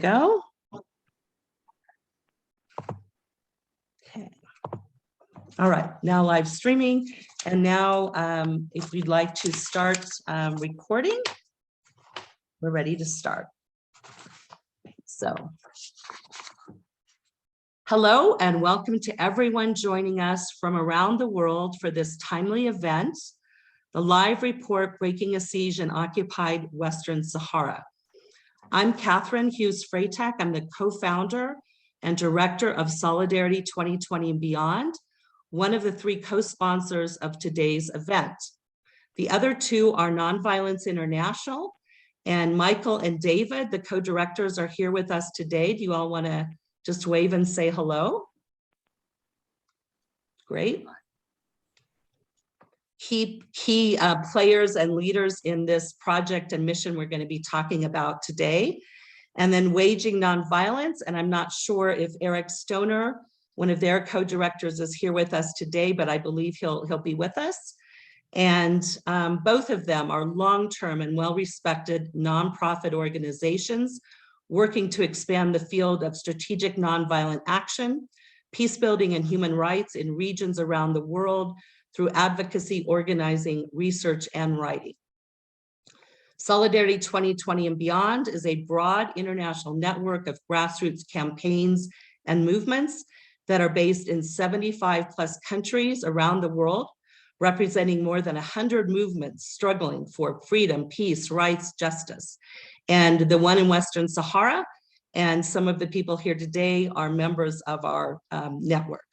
Go. Okay. All right, now live streaming. And now if we'd like to start recording, we're ready to start. So, hello and welcome to everyone joining us from around the world for this timely event, the live report breaking a siege in occupied Western Sahara. I'm Catherine Hughes-Freytech. I'm the co-founder and director of Solidarity 2020 and Beyond, one of the three co-sponsors of today's event. The other two are Nonviolence International, and Michael and David, the co-directors, are here with us today. Do you all want to just wave and say hello? Great. Key players and leaders in this project and mission we're going to be talking about today. And then Waging Nonviolence, and I'm not sure if Eric Stoner, one of their co-directors, is here with us today, but I believe he'll be with us. And both of them are long-term and well-respected nonprofit organizations working to expand the field of strategic nonviolent action, peacebuilding and human rights in regions around the world through advocacy, organizing, research, and writing. Solidarity 2020 and Beyond is a broad international network of grassroots campaigns and movements that are based in 75 plus countries around the world, representing more than 100 movements struggling for freedom, peace, rights, justice. And the one in Western Sahara and some of the people here today are members of our network.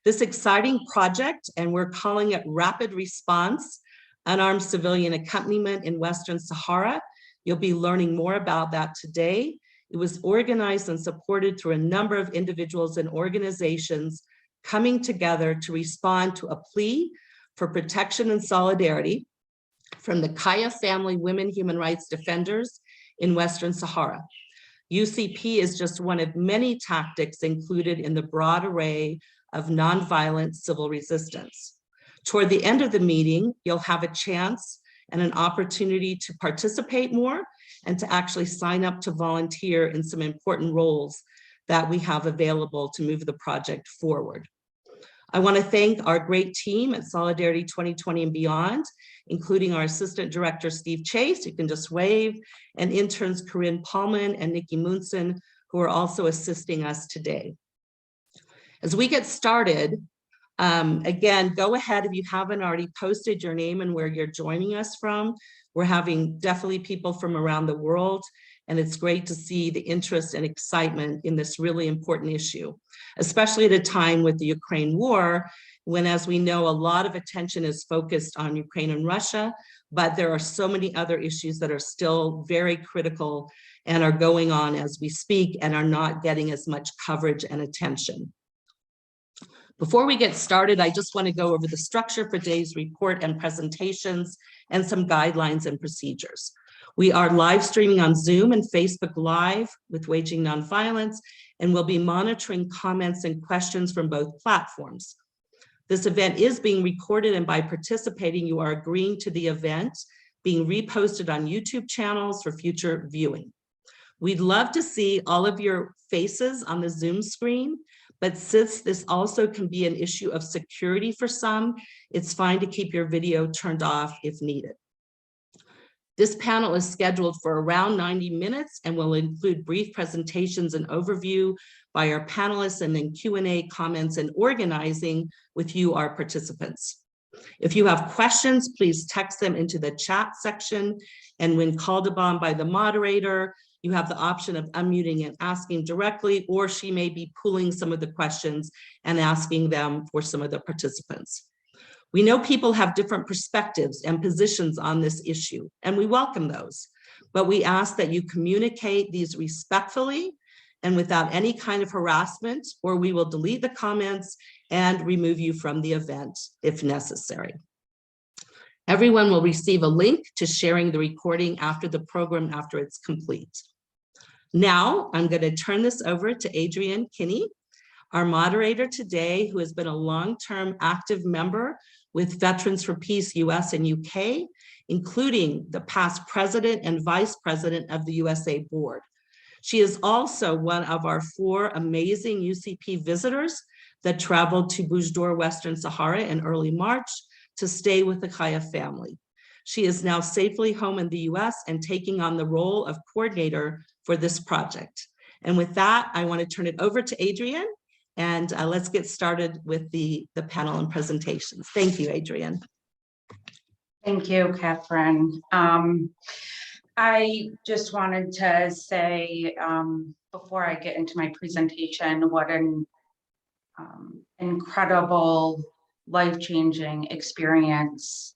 This exciting project, and we're calling it Rapid Response, Unarmed Civilian Accompaniment in Western Sahara. You'll be learning more about that today. It was organized and supported through a number of individuals and organizations coming together to respond to a plea for protection and solidarity from the Khaya family women human rights defenders in Western Sahara. UCP is just one of many tactics included in the broad array of nonviolent civil resistance. Toward the end of the meeting, you'll have a chance and an opportunity to participate more and to actually sign up to volunteer in some important roles that we have available to move the project forward. I want to thank our great team at Solidarity 2020 and Beyond, including our Assistant Director, Steve Chase, you can just wave, and interns Corinne Paulman and Nikki Munson, who are also assisting us today. As we get started, again, go ahead if you haven't already posted your name and where you're joining us from. We're having definitely people from around the world, and it's great to see the interest and excitement in this really important issue, especially at a time with the Ukraine war, when, as we know, a lot of attention is focused on Ukraine and Russia, but there are so many other issues that are still very critical and are going on as we speak and are not getting as much coverage and attention. Before we get started, I just want to go over the structure for today's report and presentations and some guidelines and procedures. We are live streaming on Zoom and Facebook Live with Waging Nonviolence, and we'll be monitoring comments and questions from both platforms. This event is being recorded, and by participating, you are agreeing to the event being reposted on YouTube channels for future viewing. We'd love to see all of your faces on the Zoom screen, but since this also can be an issue of security for some, it's fine to keep your video turned off if needed. This panel is scheduled for around 90 minutes and will include brief presentations and overview by our panelists, and then Q&A, comments, and organizing with you, our participants. If you have questions, please text them into the chat section, and when called upon by the moderator, you have the option of unmuting and asking directly, or she may be pulling some of the questions and asking them for some of the participants. We know people have different perspectives and positions on this issue, and we welcome those, but we ask that you communicate these respectfully and without any kind of harassment, or we will delete the comments and remove you from the event if necessary. Everyone will receive a link to sharing the recording after the program after it's complete. Now, I'm going to turn this over to Adrienne Kinney, our moderator today, who has been a long-term active member with Veterans for Peace US and UK, including the past president and vice president of the USA board. She is also one of our 4 amazing UCP visitors that traveled to Boujdour, Western Sahara in early March to stay with the Khaya family. She is now safely home in the US and taking on the role of coordinator for this project. And with that, I want to turn it over to Adrienne, and let's get started with the panel and presentations. Thank you, Adrienne. Thank you, Catherine. I just wanted to say, before I get into my presentation, what an incredible, life-changing experience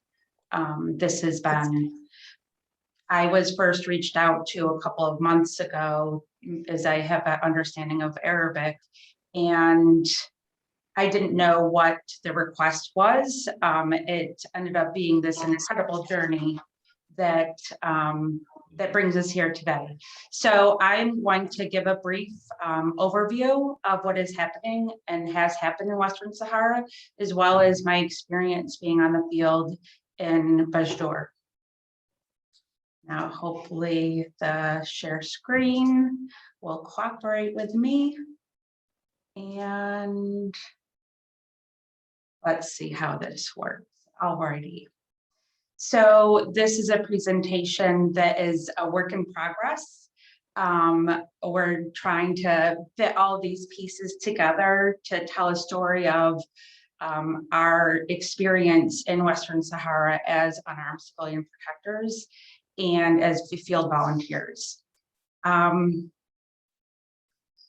this has been. I was first reached out to a couple of months ago, as I have an understanding of Arabic, and I didn't know what the request was. It ended up being this incredible journey that that brings us here today. So I'm going to give a brief overview of what is happening and has happened in Western Sahara, as well as my experience being on the field in Boujdour. Now, hopefully the share screen will cooperate with me. And let's see how this works. Alrighty. So this is a presentation that is a work in progress. We're trying to fit all these pieces together to tell a story of our experience in Western Sahara as unarmed civilian protectors and as field volunteers.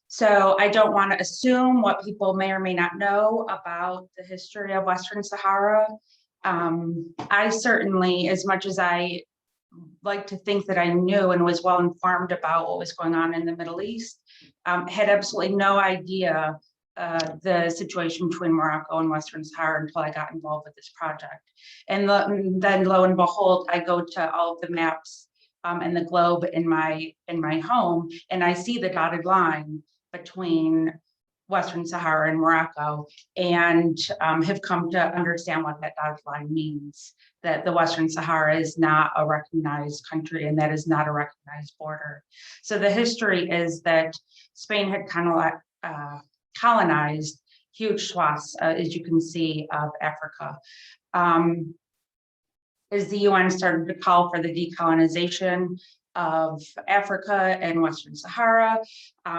So I don't want to assume what people may or may not know about the history of Western Sahara. I certainly, as much as I like to think that I knew and was well informed about what was going on in the Middle East, had absolutely no idea the situation between Morocco and Western Sahara until I got involved with this project. And then lo and behold, I go to all of the maps and the globe in my home, and I see the dotted line between Western Sahara and Morocco, and have come to understand what that dotted line means, that the Western Sahara is not a recognized country and that is not a recognized border. So the history is that Spain had colonized huge swaths, as you can see, of Africa. As the UN started to call for the decolonization of Africa and Western Sahara,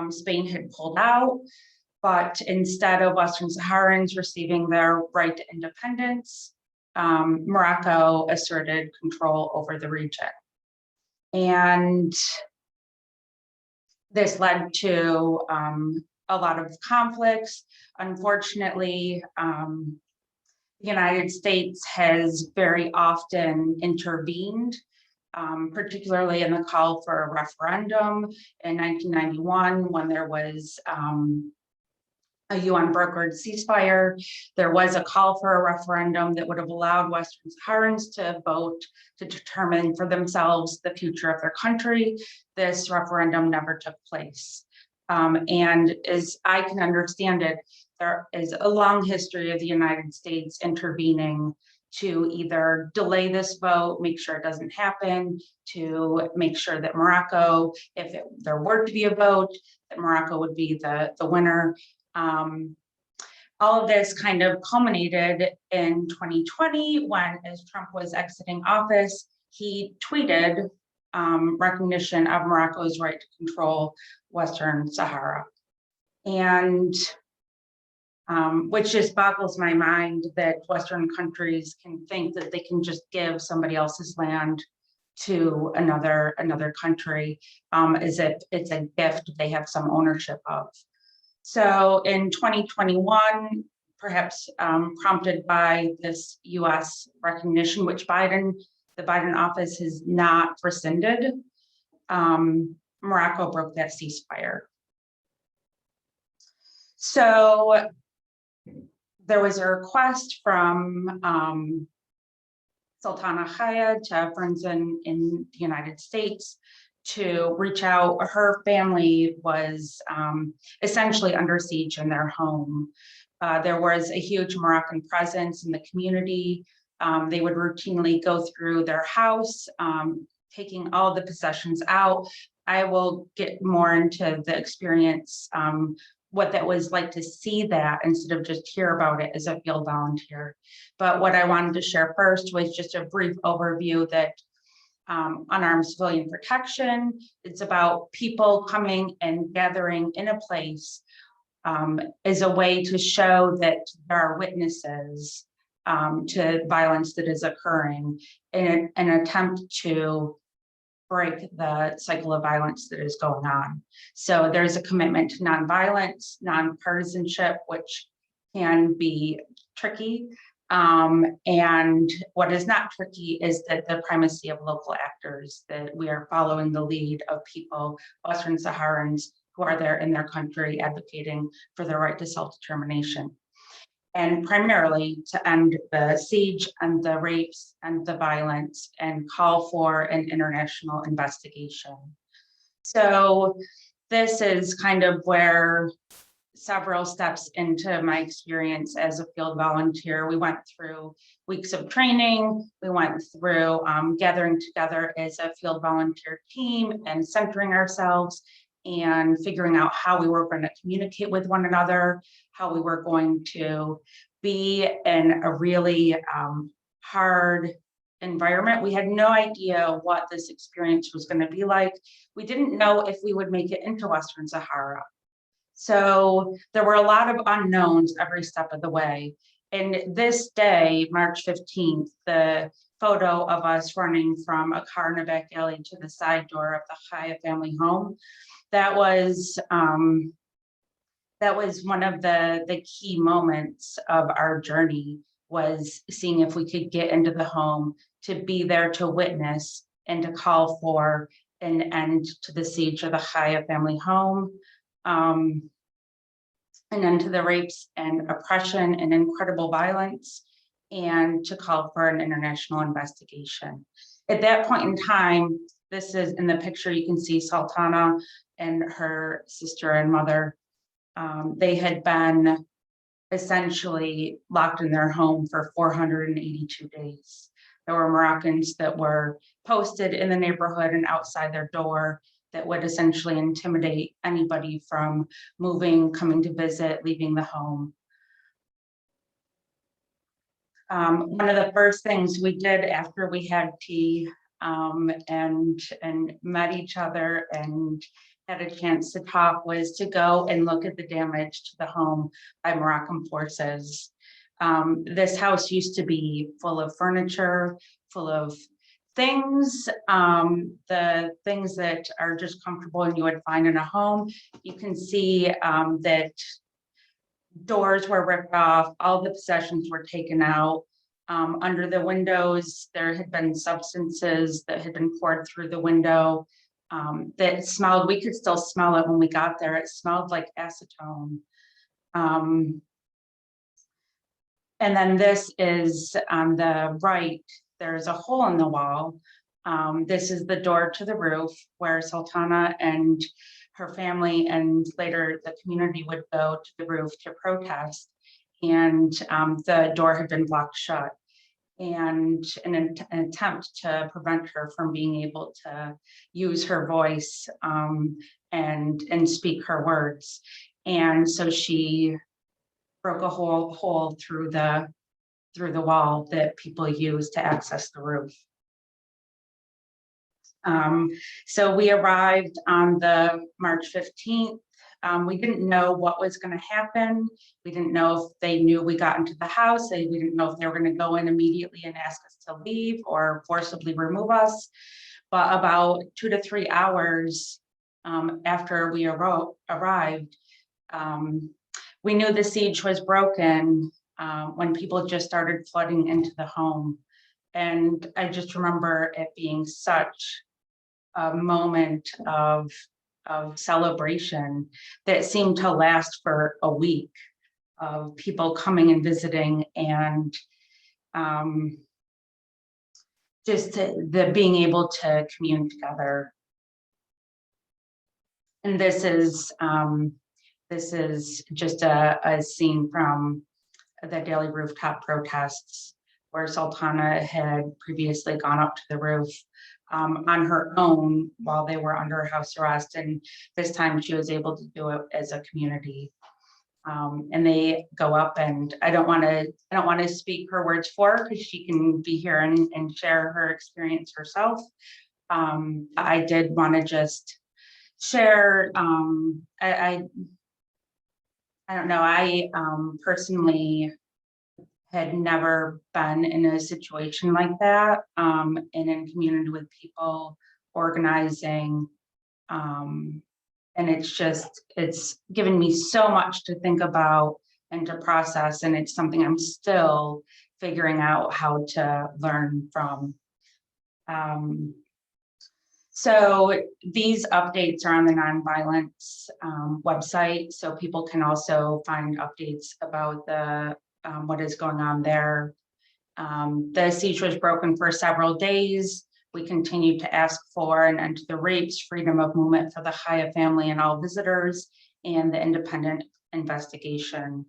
Spain had pulled out. But instead of Western Saharans receiving their right to independence, Morocco asserted control over the region. And this led to a lot of conflicts. Unfortunately, the United States has very often intervened, particularly in the call for a referendum in 1991 when there was a UN brokered ceasefire. There was a call for a referendum that would have allowed Western Saharans to vote to determine for themselves the future of their country. This referendum never took place. And as I can understand it, there is a long history of the United States intervening to either delay this vote, make sure it doesn't happen, to make sure that Morocco, if there were to be a vote, that Morocco would be the winner. All of this kind of culminated in 2020 when, as Trump was exiting office, he tweeted recognition of Morocco's right to control Western Sahara. And which just boggles my mind that Western countries can think that they can just give somebody else's land to another country as if it's a gift they have some ownership of. So in 2021, perhaps prompted by this US recognition, which the Biden office has not rescinded, Morocco broke that ceasefire. So there was a request from Sultana Khaya to friends in the United States to reach out. Her family was essentially under siege in their home. There was a huge Moroccan presence in the community. They would routinely go through their house, taking all the possessions out, I will get more into the experience, what that was like to see that instead of just hear about it as a field volunteer. But what I wanted to share first was just a brief overview that Unarmed Civilian Protection, it's about people coming and gathering in a place as a way to show that there are witnesses to violence that is occurring in an attempt to break the cycle of violence that is going on. So there's a commitment to nonviolence, nonpartisanship, which can be tricky. And what is not tricky is that the primacy of local actors, that we are following the lead of people, Western Saharans, who are there in their country advocating for their right to self-determination. And primarily to end the siege and the rapes and the violence and call for an international investigation. So this is kind of where several steps into my experience as a field volunteer. We went through weeks of training. We went through gathering together as a field volunteer team and centering ourselves and figuring out how we were going to communicate with one another, how we were going to be in a really hard environment. We had no idea what this experience was going to be like. We didn't know if we would make it into Western Sahara. So there were a lot of unknowns every step of the way. And this day, March 15th, the photo of us running from a car in a back alley to the side door of the Khaya family home, that was one of the key moments of our journey, was seeing if we could get into the home, to be there to witness and to call for an end to the siege of the Khaya family home, an end to the rapes and oppression and incredible violence, and to call for an international investigation. At that point in time, this is in the picture, you can see Sultana and her sister and mother. They had been essentially locked in their home for 482 days. There were Moroccans that were posted in the neighborhood and outside their door that would essentially intimidate anybody from moving, coming to visit, leaving the home. One of the first things we did after we had tea and met each other and had a chance to talk was to go and look at the damage to the home by Moroccan forces. This house used to be full of furniture, full of things, the things that are just comfortable and you would find in a home. You can see that doors were ripped off, all the possessions were taken out. Under the windows, there had been substances that had been poured through the window that smelled, we could still smell it when we got there. It smelled like acetone. And then this is on the right, there's a hole in the wall. This is the door to the roof where Sultana and her family and later the community would go to the roof to protest. And the door had been blocked shut. And an attempt to prevent her from being able to use her voice and speak her words. And so she broke a hole through the wall that people use to access the roof. So we arrived on the March 15th. We didn't know what was going to happen. We didn't know if they knew we got into the house. We didn't know if they were going to go in immediately and ask us to leave or forcibly remove us. But about 2 to 3 hours after we arrived, we knew the siege was broken when people just started flooding into the home. And I just remember it being such a moment of celebration that seemed to last for a week, of people coming and visiting, and just the being able to commune together. And this is just a scene from the daily rooftop protests, where Sultana had previously gone up to the roof on her own while they were under house arrest. And this time she was able to do it as a community. And they go up, and I don't want to speak her words for her because she can be here and share her experience herself. I did want to just share, I don't know, I personally had never been in a situation like that, and in community with people organizing, and it's given me so much to think about and to process, and it's something I'm still figuring out how to learn from. So these updates are on the nonviolence website, so people can also find updates about the what is going on there. The siege was broken for several days. We continue to ask for an end to the rapes, freedom of movement for the Khaya family and all visitors, and the independent investigation.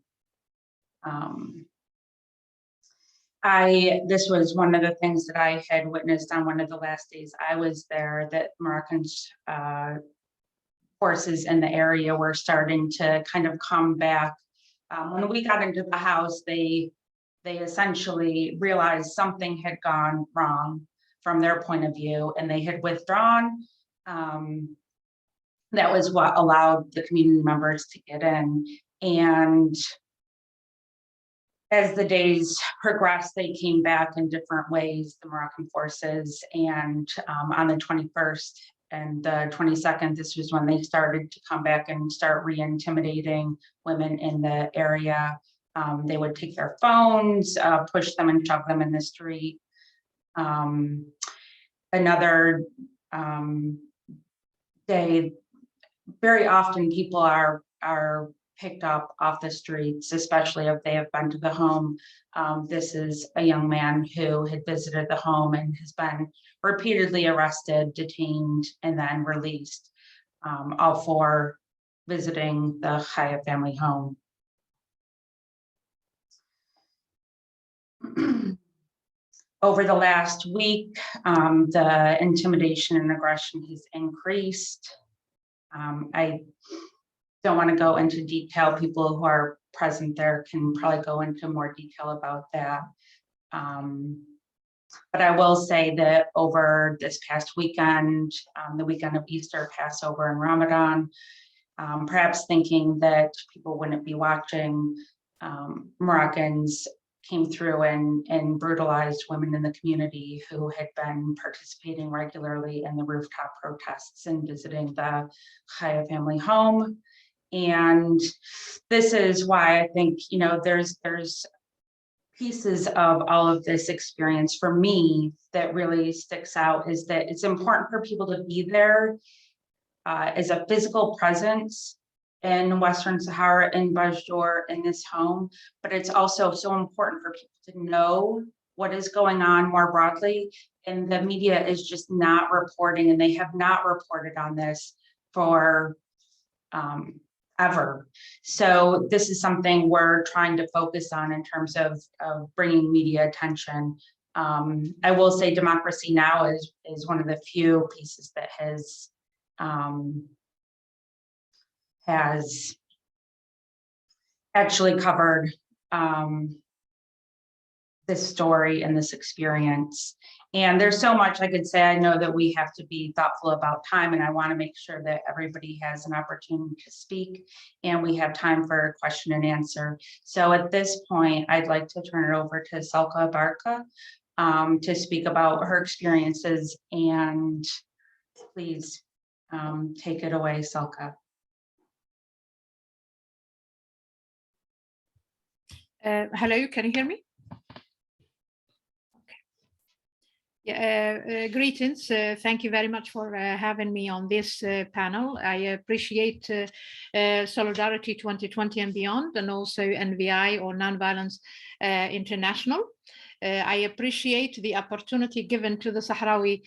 This was one of the things that I had witnessed on one of the last days I was there, that Moroccan forces in the area were starting to kind of come back. When we got into the house, they essentially realized something had gone wrong from their point of view, and they had withdrawn. That was what allowed the community members to get in. And as the days progressed, they came back in different ways, the Moroccan forces, and on the 21st and the 22nd, this was when they started to come back and start re-intimidating women in the area. They would take their phones, push them and shove them in the street. Another day, very often people are picked up off the streets, especially if they have been to the home. This is a young man who had visited the home and has been repeatedly arrested, detained, and then released, all for visiting the Khaya family home. Over the last week, the intimidation and aggression has increased. I don't want to go into detail. People who are present there can probably go into more detail about that. But I will say that over this past weekend, the weekend of Easter, Passover, and Ramadan, perhaps thinking that people wouldn't be watching, Moroccans came through and brutalized women in the community who had been participating regularly in the rooftop protests and visiting the Khaya family home. And this is why I think, you know, there's pieces of all of this experience for me that really sticks out, is that it's important for people to be there as a physical presence in Western Sahara, in Bajdour, in this home, but it's also so important for people to know what is going on more broadly. And the media is just not reporting, and they have not reported on this for ever. So this is something we're trying to focus on in terms of bringing media attention. I will say Democracy Now! is one of the few pieces that has actually covered this story and this experience. And there's so much I could say. I know that we have to be thoughtful about time, and I want to make sure that everybody has an opportunity to speak and we have time for question and answer. So at this point, I'd like to turn it over to Salka Barka to speak about her experiences, and please take it away, Salka. Hello, can you hear me? Okay. Greetings. Thank you very much for having me on this panel. I appreciate Solidarity 2020 and Beyond, and also NVI, or Nonviolence International. I appreciate the opportunity given to the Sahrawi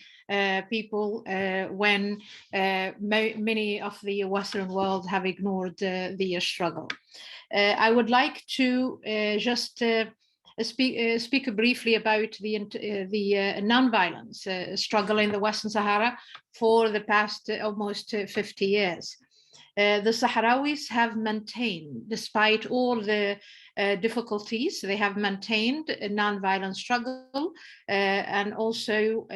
people when many of the Western world have ignored the struggle. I would like to just speak briefly about the non-violence struggle in the Western Sahara for the past almost 50 years. The Sahrawis have maintained, despite all the difficulties, they have maintained a non-violent struggle and also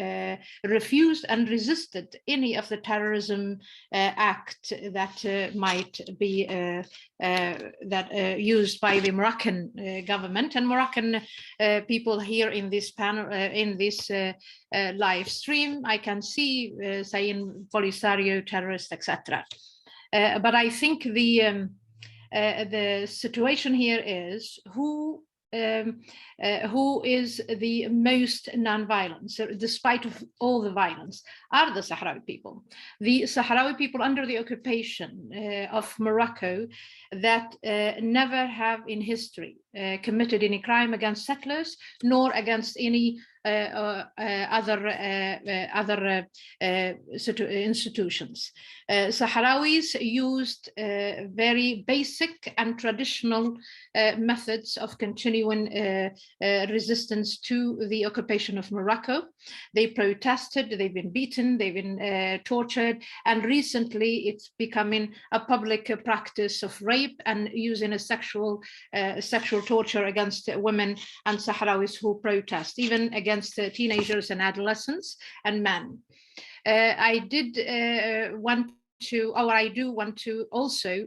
refused and resisted any of the terrorism act that might be used by the Moroccan government and Moroccan people here in this panel, in this live stream. I can see saying Polisario, terrorist, etc. But I think the situation here is who is the most non-violent, so despite of all the violence, are the Sahrawi people. The Sahrawi people under the occupation of Morocco that never have in history committed any crime against settlers nor against any other institutions. Sahrawis used very basic and traditional methods of continuing resistance to the occupation of Morocco. They protested, they've been beaten, they've been tortured, and recently it's becoming a public practice of rape and using a sexual torture against women and Sahrawis who protest, even against teenagers and adolescents and men. I do want to also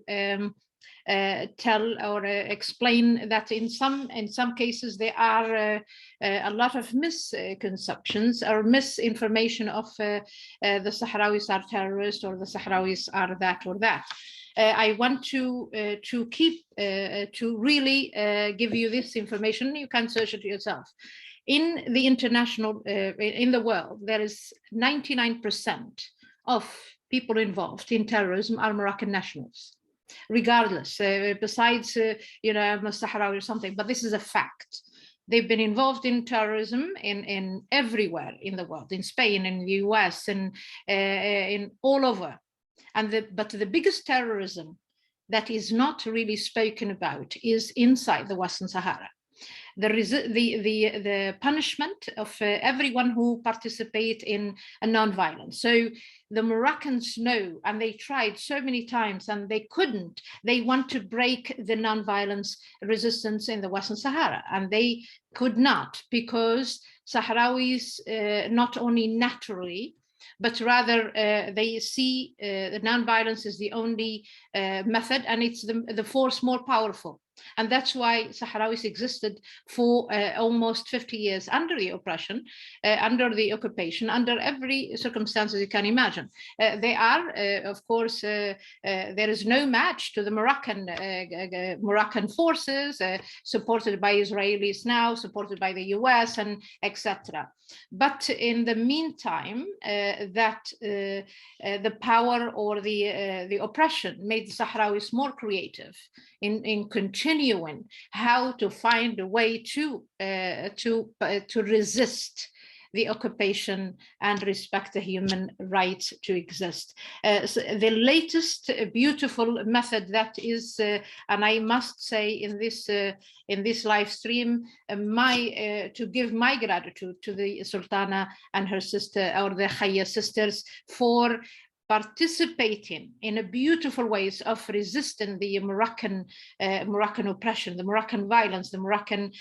tell or explain that in some cases there are a lot of misconceptions or misinformation of the Sahrawis are terrorists or the Sahrawis are that or that. I want to really give you this information. You can search it yourself. In the international, in the world, there is 99% of people involved in terrorism are Moroccan nationals, regardless, besides, I'm a Sahrawi or something, but this is a fact. They've been involved in terrorism in everywhere in the world, in Spain, in the US, and in all over. But the biggest terrorism that is not really spoken about is inside the Western Sahara. The punishment of everyone who participate in a non-violence. So the Moroccans know, and they tried so many times and they couldn't. They want to break the non-violence resistance in the Western Sahara, and they could not, because Sahrawis not only naturally, but rather they see the non-violence is the only method, and it's the force more powerful. And that's why Sahrawis existed for almost 50 years under the oppression, under the occupation, under every circumstances you can imagine. They are, of course, there is no match to the Moroccan forces, supported by Israelis now, supported by the US, and etc. But in the meantime, the power or the oppression made the Sahrawis more creative in continuing how to find a way to resist the occupation and respect the human rights to exist. So the latest beautiful method that is, and I must say in this live stream, to give my gratitude to the Sultana and her sister, or the Khaya sisters, for participating in a beautiful ways of resisting the Moroccan oppression, the Moroccan violence, the Moroccan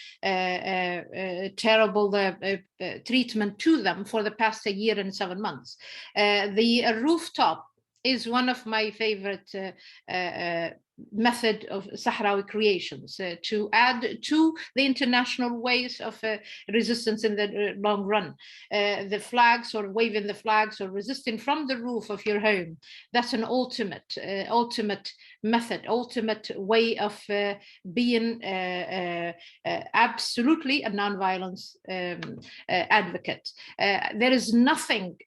terrible treatment to them for the past 1 year and 7 months. The rooftop is one of my favorite method of Sahrawi creations, to add to the international ways of resistance in the long run. The flags, or waving the flags, or resisting from the roof of your home. That's an ultimate method, ultimate way of being absolutely a non-violence advocate. There is nothing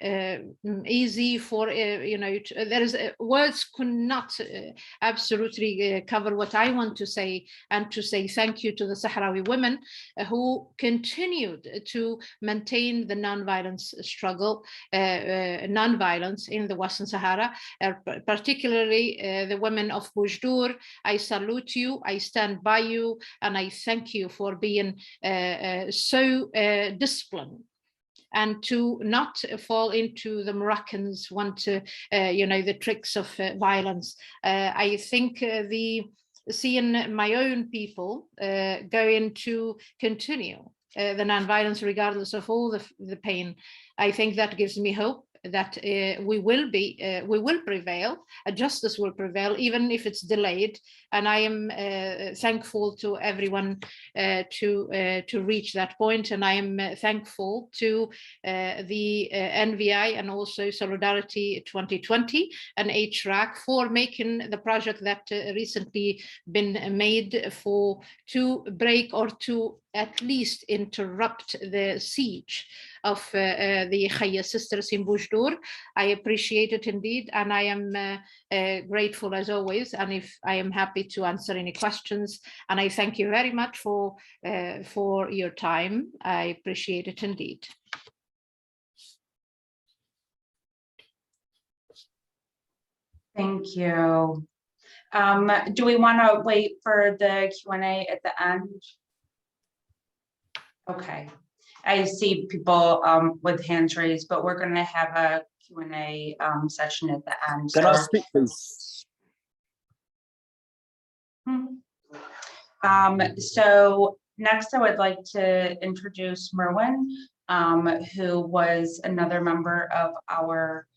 easy for, there is words could not absolutely cover what I want to say, and to say thank you to the Sahrawi women who continued to maintain the non-violence struggle, non-violence in the Western Sahara, particularly the women of Bujdur. I salute you, I stand by you, and I thank you for being so disciplined, and to not fall into the Moroccans the tricks of violence. I think seeing my own people going to continue the non-violence regardless of all the pain, I think that gives me hope that we will prevail, justice will prevail, even if it's delayed. And I am thankful to everyone to reach that point. And I am thankful to the NVI and also Solidarity 2020 and HRAC for making the project that recently been made to break or to at least interrupt the siege of the Khaya sisters in Bujdur. I appreciate it indeed, and I am grateful as always, and if I am happy to answer any questions. And I thank you very much for your time. I appreciate it indeed. Thank you. Do we want to wait for the Q&A at the end? Okay. I see people with hands raised, but we're going to have a Q&A session at the end. Can I speak, please? So next I would like to introduce Merwin, who was another member of our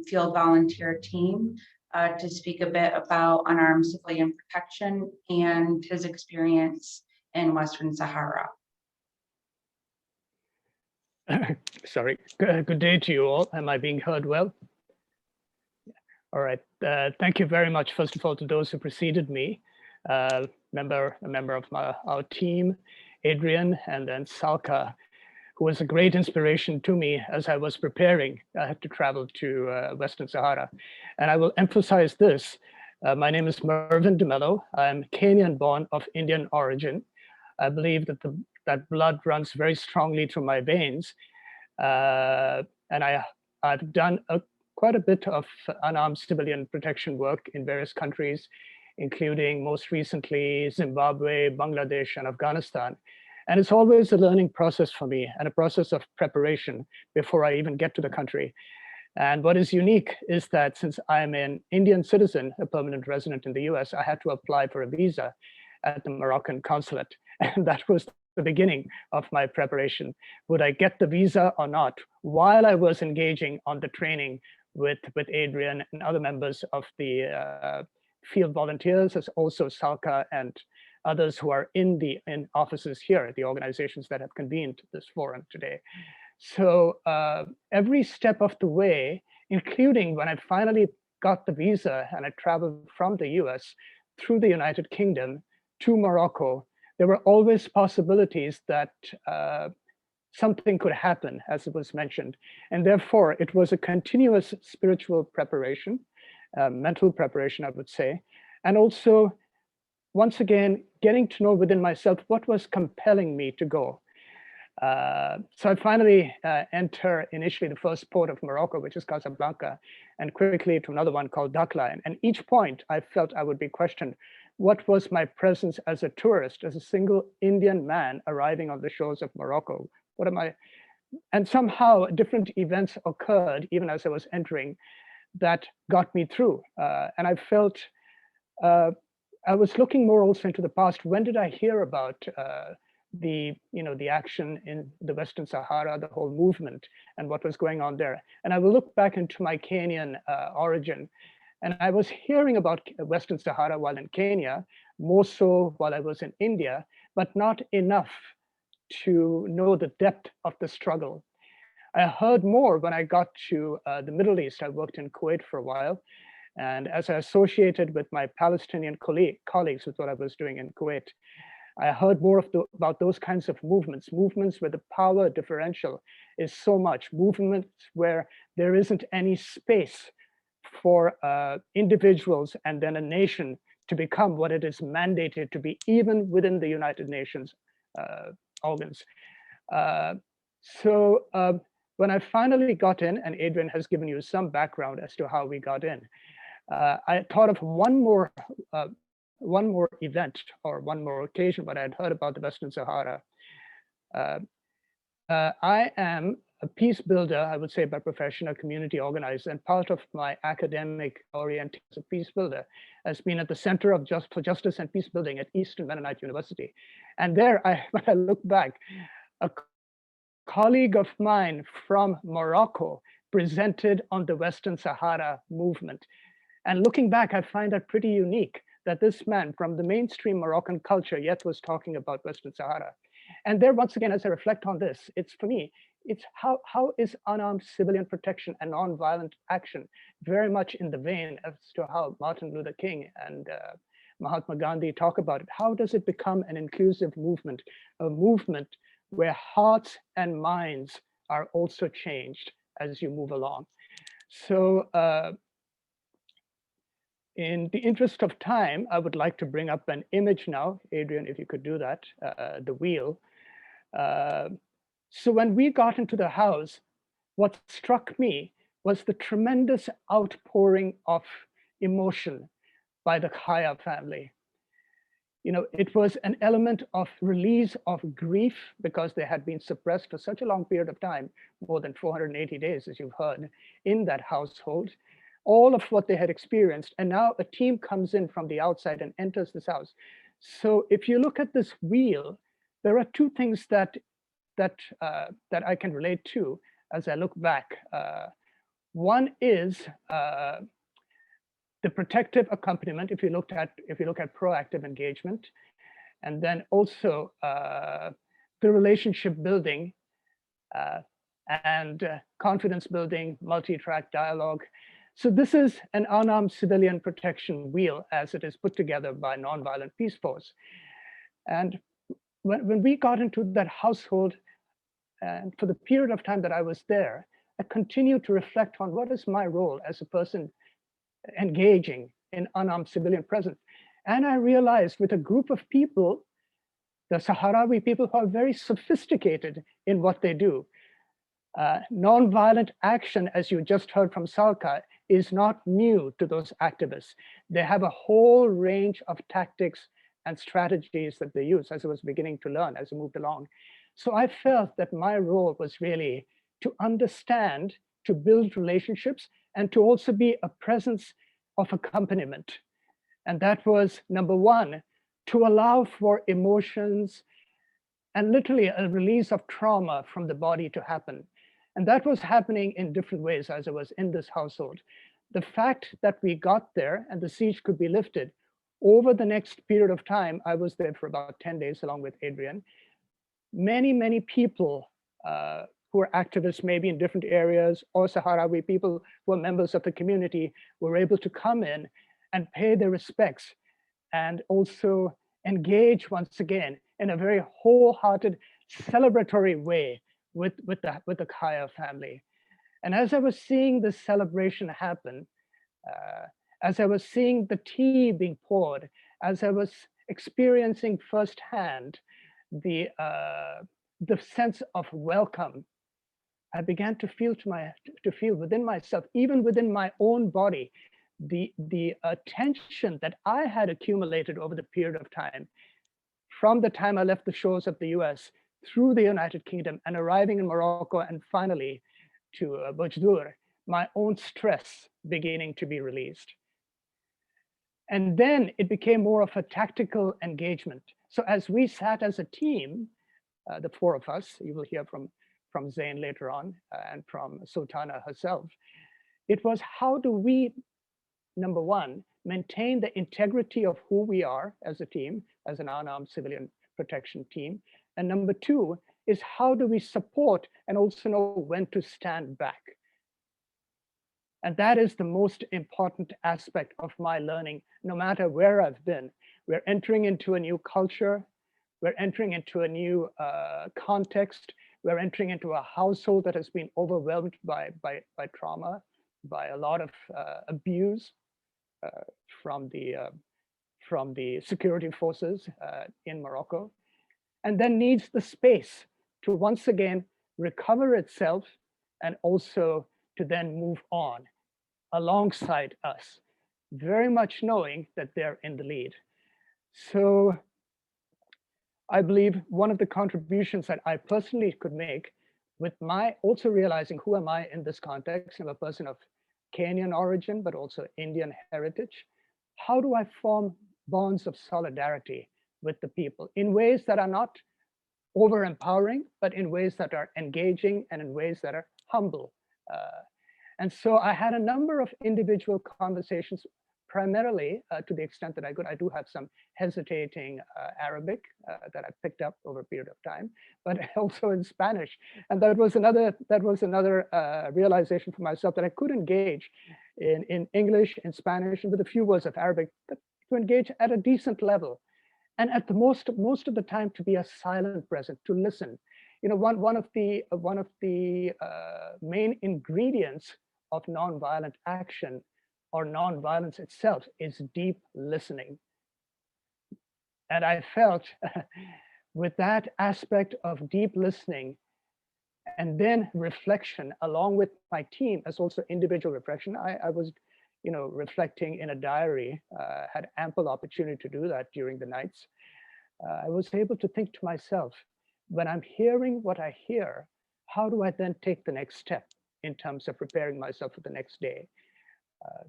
field volunteer team, to speak a bit about unarmed civilian protection and his experience in Western Sahara. Sorry, good day to you all. Am I being heard well? All right, thank you very much, first of all, to those who preceded me, a member of our team, Adrian, and then Salka, who was a great inspiration to me as I was preparing. I had to travel to Western Sahara. And I will emphasize this. My name is Mervyn de Mello. I'm Kenyan born of Indian origin. I believe that that blood runs very strongly through my veins. And I've done quite a bit of unarmed civilian protection work in various countries, including most recently Zimbabwe, Bangladesh, and Afghanistan. And it's always a learning process for me and a process of preparation before I even get to the country. And what is unique is that since I'm an Indian citizen, a permanent resident in the US, I had to apply for a visa at the Moroccan consulate. And that was the beginning of my preparation. Would I get the visa or not? While I was engaging on the training with Adrian and other members of the field volunteers, as also Salka and others who are in offices here, the organizations that have convened this forum today. So every step of the way, including when I finally got the visa and I traveled from the US through the United Kingdom to Morocco, there were always possibilities that something could happen, as it was mentioned. And therefore, it was a continuous spiritual preparation, mental preparation, I would say. And also, once again, getting to know within myself what was compelling me to go. So I finally enter initially the first port of Morocco, which is Casablanca, and quickly to another one called Dakhla. And each point I felt I would be questioned. What was my presence as a tourist, as a single Indian man arriving on the shores of Morocco? What am I? And somehow different events occurred even as I was entering that got me through. And I felt I was looking more also into the past. When did I hear about the action in the Western Sahara, the whole movement, and what was going on there? And I will look back into my Kenyan origin. And I was hearing about Western Sahara while in Kenya, more so while I was in India, but not enough to know the depth of the struggle. I heard more when I got to the Middle East. I worked in Kuwait for a while. And as I associated with my Palestinian colleagues with what I was doing in Kuwait, I heard more about those kinds of movements where the power differential is so much, movements where there isn't any space for individuals and then a nation to become what it is mandated to be, even within the United Nations organs. When I finally got in, and Adrian has given you some background as to how we got in, I thought of one more event or one more occasion when I had heard about the Western Sahara. I am a peace builder, I would say, by profession, a community organizer, and part of my academic orientation as a peace builder has been at the Center for Justice and Peace Building at Eastern Mennonite University. And there, when I look back, a colleague of mine from Morocco presented on the Western Sahara movement. And looking back, I find that pretty unique that this man from the mainstream Moroccan culture yet was talking about Western Sahara. And there, once again, as I reflect on this, it's for me, it's how is unarmed civilian protection and nonviolent action very much in the vein as to how Martin Luther King and Mahatma Gandhi talk about it. How does it become an inclusive movement, a movement where hearts and minds are also changed as you move along? So in the interest of time, I would like to bring up an image now. Adrian, if you could do that, the wheel. So when we got into the house, what struck me was the tremendous outpouring of emotion by the Khaya family. You know, it was an element of release of grief because they had been suppressed for such a long period of time, more than 480 days, as you've heard, in that household, all of what they had experienced. And now a team comes in from the outside and enters this house. So if you look at this wheel, there are two things that I can relate to as I look back. One is the protective accompaniment, if you look at proactive engagement, and then also the relationship building and confidence building, multi-track dialogue. So this is an unarmed civilian protection wheel as it is put together by Nonviolent Peace Force. And when we got into that household, and for the period of time that I was there, I continued to reflect on what is my role as a person engaging in unarmed civilian presence. And I realized with a group of people, the Sahrawi people, who are very sophisticated in what they do. Nonviolent action, as you just heard from Salka, is not new to those activists. They have a whole range of tactics and strategies that they use, as I was beginning to learn as I moved along. So I felt that my role was really to understand, to build relationships, and to also be a presence of accompaniment. And that was number one, to allow for emotions and literally a release of trauma from the body to happen. And that was happening in different ways as I was in this household. The fact that we got there and the siege could be lifted, over the next period of time, I was there for about 10 days along with Adrian. Many people who are activists, maybe in different areas, or Sahrawi people who are members of the community, were able to come in and pay their respects and also engage once again in a very wholehearted, celebratory way with the Khaya family. And as I was seeing this celebration happen, as I was seeing the tea being poured, as I was experiencing firsthand the sense of welcome, I began to feel within myself, even within my own body, the tension that I had accumulated over the period of time, from the time I left the shores of the US, through the United Kingdom, and arriving in Morocco, and finally to Bojdur, my own stress beginning to be released. And then it became more of a tactical engagement. So as we sat as a team, the four of us, you will hear from Zain later on, and from Sultana herself, it was how do we, number one, maintain the integrity of who we are as a team, as an unarmed civilian protection team, and number two is how do we support and also know when to stand back. And that is the most important aspect of my learning, no matter where I've been. We're entering into a new culture. We're entering into a new context. We're entering into a household that has been overwhelmed by trauma, by a lot of abuse from from the security forces in Morocco, and then needs the space to once again recover itself and also to then move on alongside us, very much knowing that they're in the lead. So I believe one of the contributions that I personally could make with my also realizing who am I in this context, I'm a person of Kenyan origin, but also Indian heritage. How do I form bonds of solidarity with the people in ways that are not over empowering, but in ways that are engaging and in ways that are humble? And so I had a number of individual conversations, primarily to the extent that I could. I do have some hesitating Arabic that I picked up over a period of time, but also in Spanish. And that was another realization for myself, that I could engage in English, in Spanish, and with a few words of Arabic, but to engage at a decent level. And at the most of the time, to be a silent present, to listen. You know, one of the main ingredients of nonviolent action or nonviolence itself is deep listening. And I felt with that aspect of deep listening and then reflection along with my team as also individual reflection, I was, you know, reflecting in a diary, had ample opportunity to do that during the nights. I was able to think to myself, when I'm hearing what I hear, how do I then take the next step in terms of preparing myself for the next day?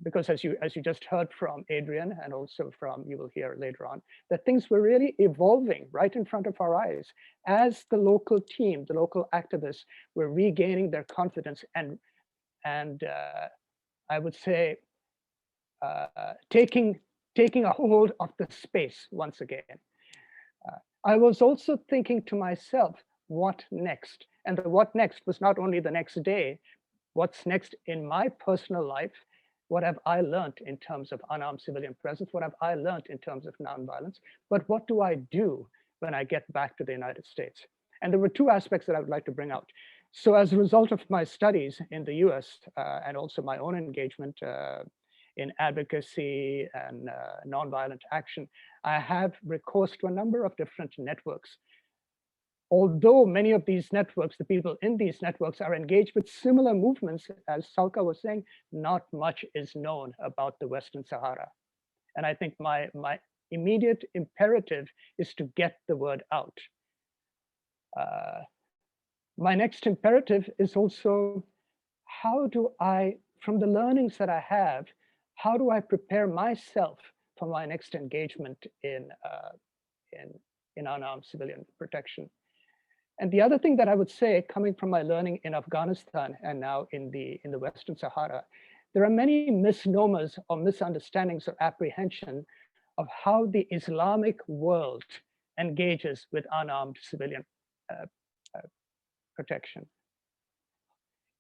Because as you just heard from Adrian, and also from, you will hear later on, that things were really evolving right in front of our eyes as the local team, the local activists were regaining their confidence and I would say taking a hold of the space once again. I was also thinking to myself, what next? And the what next was not only the next day, what's next in my personal life. What have I learned in terms of unarmed civilian presence? What have I learned in terms of nonviolence? But what do I do when I get back to the United States? And there were two aspects that I would like to bring out. So as a result of my studies in the US and also my own engagement in advocacy and nonviolent action, I have recourse to a number of different networks. Although many of these networks, the people in these networks are engaged with similar movements, as Salka was saying, not much is known about the Western Sahara. And I think my immediate imperative is to get the word out. My next imperative is also, how do I, from the learnings that I have, how do I prepare myself for my next engagement in unarmed civilian protection? And the other thing that I would say, coming from my learning in Afghanistan and now in the Western Sahara, there are many misnomers or misunderstandings or apprehension of how the Islamic world engages with unarmed civilian protection.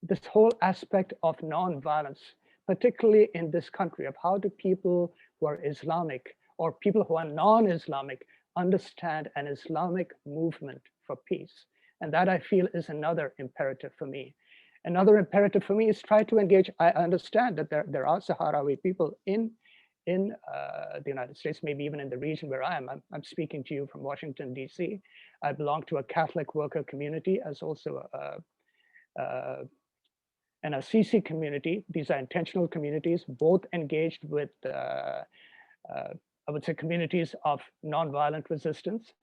This whole aspect of nonviolence, particularly in this country, of how do people who are Islamic or people who are non-Islamic understand an Islamic movement for peace. And that, I feel, is another imperative for me. Another imperative for me is try to engage. I understand that there are Sahrawi people in the United States, maybe even in the region where I am. I'm speaking to you from Washington, DC. I belong to a Catholic worker community as also an Assisi community. These are intentional communities, both engaged with, I would say, communities of nonviolent resistance.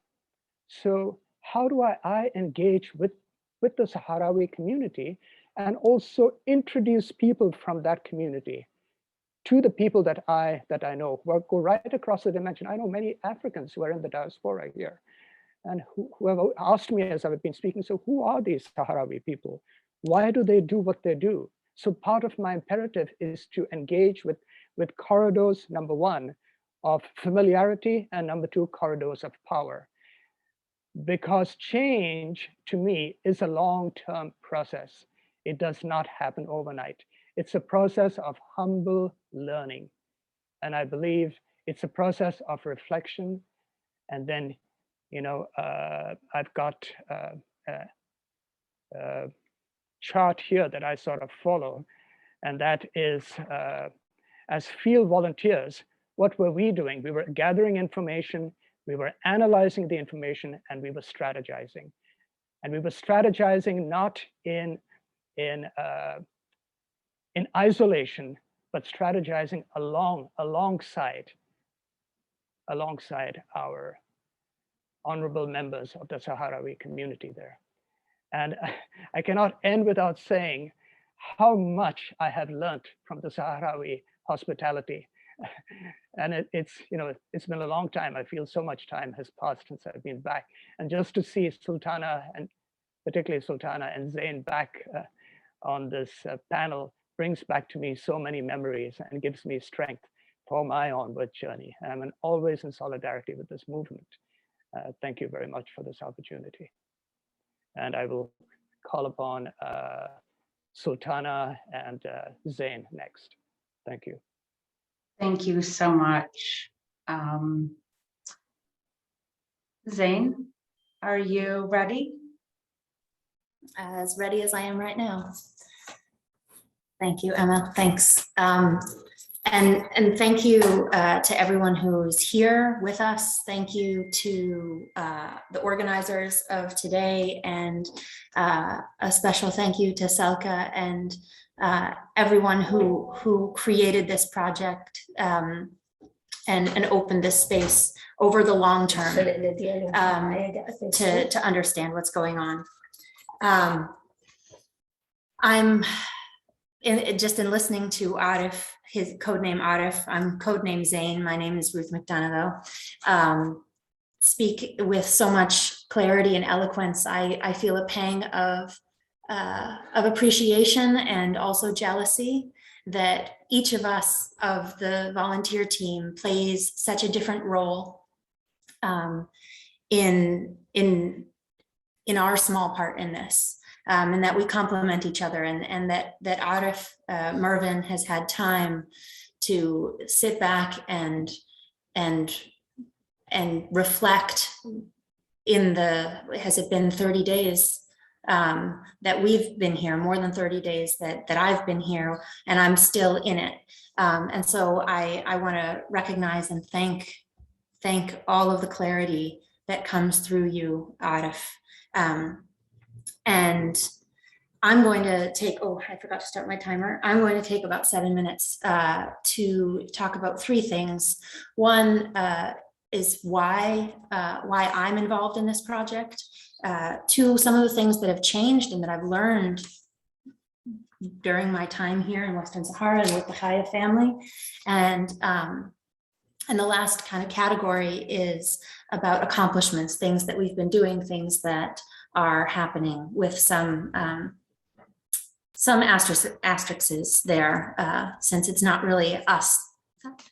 So how do I engage with the Sahrawi community and also introduce people from that community to the people that I know, who go right across the dimension? I know many Africans who are in the diaspora here and who have asked me as I've been speaking, so who are these Sahrawi people? Why do they do what they do? So part of my imperative is to engage with corridors, number one, of familiarity, and number two, corridors of power. Because change, to me, is a long-term process. It does not happen overnight. It's a process of humble learning. And I believe it's a process of reflection. And then, you know, I've got a chart here that I sort of follow. And that is, as field volunteers, what were we doing? We were gathering information, we were analyzing the information, and we were strategizing. And we were strategizing not in isolation, but strategizing alongside our honorable members of the Sahrawi community there. And I cannot end without saying how much I have learned from the Sahrawi hospitality. And it's been a long time. I feel so much time has passed since I've been back. And just to see Sultana, and particularly Sultana and Zain back on this panel brings back to me so many memories and gives me strength for my onward journey. And I'm always in solidarity with this movement. Thank you very much for this opportunity. And I will call upon Sultana and Zain next. Thank you. Thank you so much. Zain, are you ready? As ready as I am right now. Thank you, Emma. Thanks. And thank you to everyone who's here with us. Thank you to the organizers of today, and a special thank you to Selka and everyone who created this project and opened this space over the long term to understand what's going on. I'm just in listening to Arif, his codename Arif, I'm codename Zain. My name is Ruth McDonough. Speak with so much clarity and eloquence. I feel a pang of appreciation and also jealousy that each of us of the volunteer team plays such a different role in our small part in this. And that we complement each other, and that Arif Mervin has had time to sit back and reflect in has it been 30 days that we've been here, more than 30 days that I've been here, and I'm still in it. And so I want to recognize and thank all of the clarity that comes through you, Arif. And I'm going to take, I forgot to start my timer. I'm going to take about 7 minutes to talk about 3 things. One is why I'm involved in this project. 2, some of the things that have changed and that I've learned during my time here in Western Sahara and with the Khaya family. And the last kind of category is about accomplishments, things that we've been doing, things that are happening with some asterisks there, since it's not really us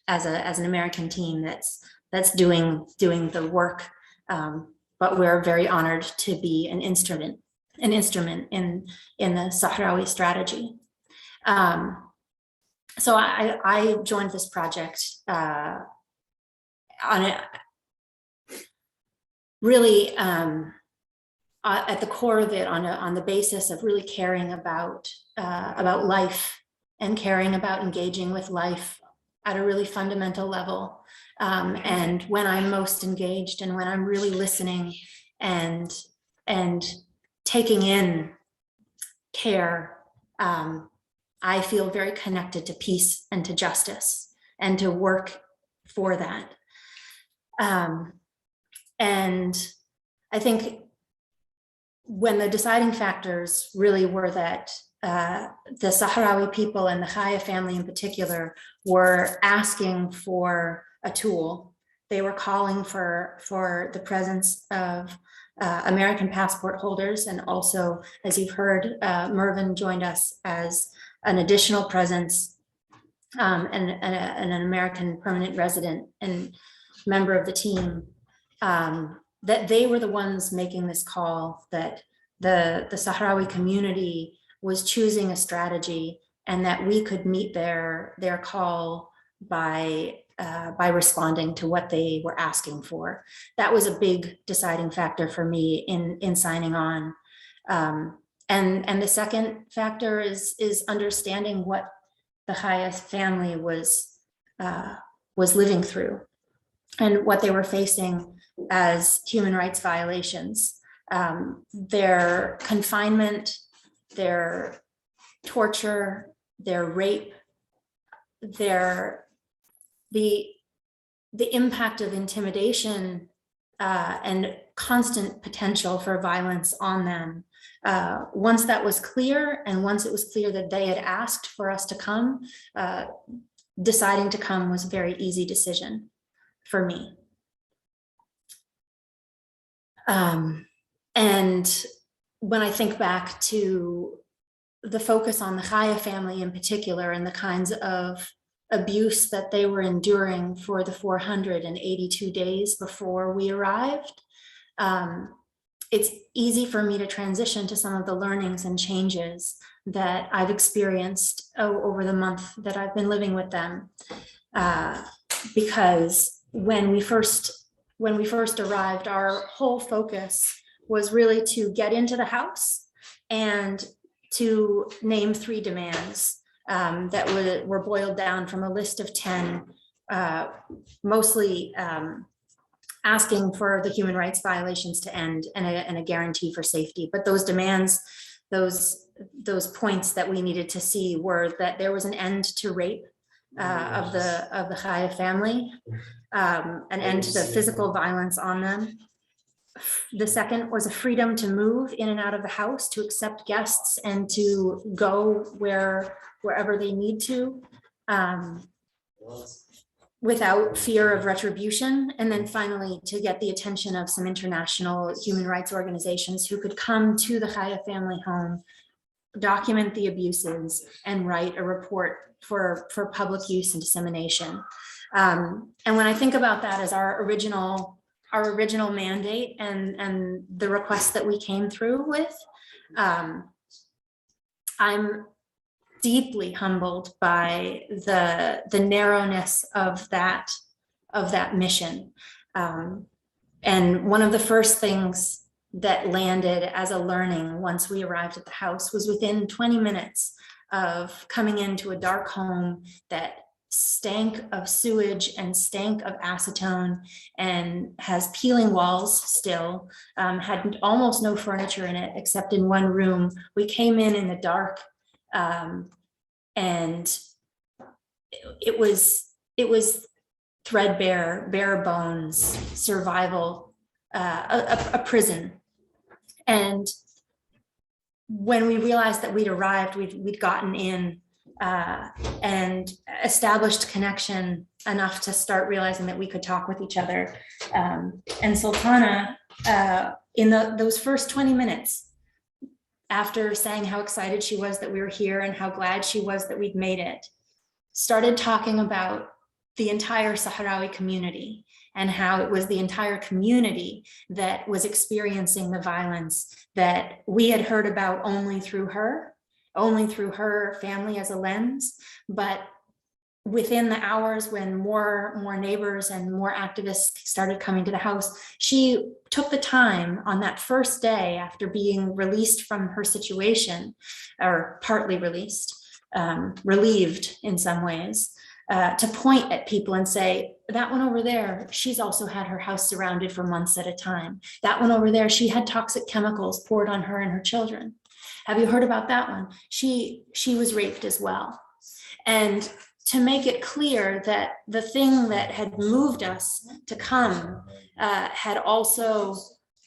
as an American team that's doing the work, but we're very honored to be an instrument in the Sahrawi strategy. So I joined this project on a really at the core of it on the basis of really caring about life and caring about engaging with life at a really fundamental level. And when I'm most engaged and when I'm really listening and taking in care, I feel very connected to peace and to justice and to work for that. And I think when the deciding factors really were that the Sahrawi people and the Khaya family in particular were asking for a tool. They were calling for the presence of American passport holders, and also, as you've heard, Mervin joined us as an additional presence, and an American permanent resident and member of the team. That they were the ones making this call, that the Sahrawi community was choosing a strategy, and that we could meet their call by responding to what they were asking for. That was a big deciding factor for me in signing on. And the second factor is understanding what the Khaya family was was living through and what they were facing as human rights violations. Their confinement, their torture, their rape, the impact of intimidation and constant potential for violence on them. Once that was clear, and once it was clear that they had asked for us to come, deciding to come was a very easy decision for me. And when I think back to the focus on the Khaya family in particular and the kinds of abuse that they were enduring for the 482 days before we arrived, it's easy for me to transition to some of the learnings and changes that I've experienced over the month that I've been living with them. Because when we first arrived, our whole focus was really to get into the house and to name 3 demands that were boiled down from a list of 10, mostly asking for the human rights violations to end and a guarantee for safety. But those demands, those points that we needed to see were that there was an end to rape of the Khaya family, an end to the physical violence on them. The second was a freedom to move in and out of the house, to accept guests and to go wherever they need to, without fear of retribution. And then finally, to get the attention of some international human rights organizations who could come to the Khaya family home, document the abuses, and write a report for public use and dissemination. And when I think about that as our original mandate and the request that we came through with, I'm deeply humbled by the narrowness of that mission. And one of the first things that landed as a learning once we arrived at the house was within 20 minutes of coming into a dark home that stank of sewage and stank of acetone and has peeling walls still, had almost no furniture in it except in one room. We came in the dark, and it was threadbare, bare bones, survival, a prison. And when we realized that we'd arrived, we'd gotten in and established connection enough to start realizing that we could talk with each other. And Sultana, in those first 20 minutes, after saying how excited she was that we were here and how glad she was that we'd made it, started talking about the entire Sahrawi community and how it was the entire community that was experiencing the violence that we had heard about only through her family as a lens. But within the hours when more neighbors and more activists started coming to the house, she took the time on that first day after being released from her situation, or partly released, relieved in some ways, to point at people and say, that one over there, she's also had her house surrounded for months at a time. That one over there, she had toxic chemicals poured on her and her children. Have you heard about that one? She was raped as well. And to make it clear that the thing that had moved us to come had also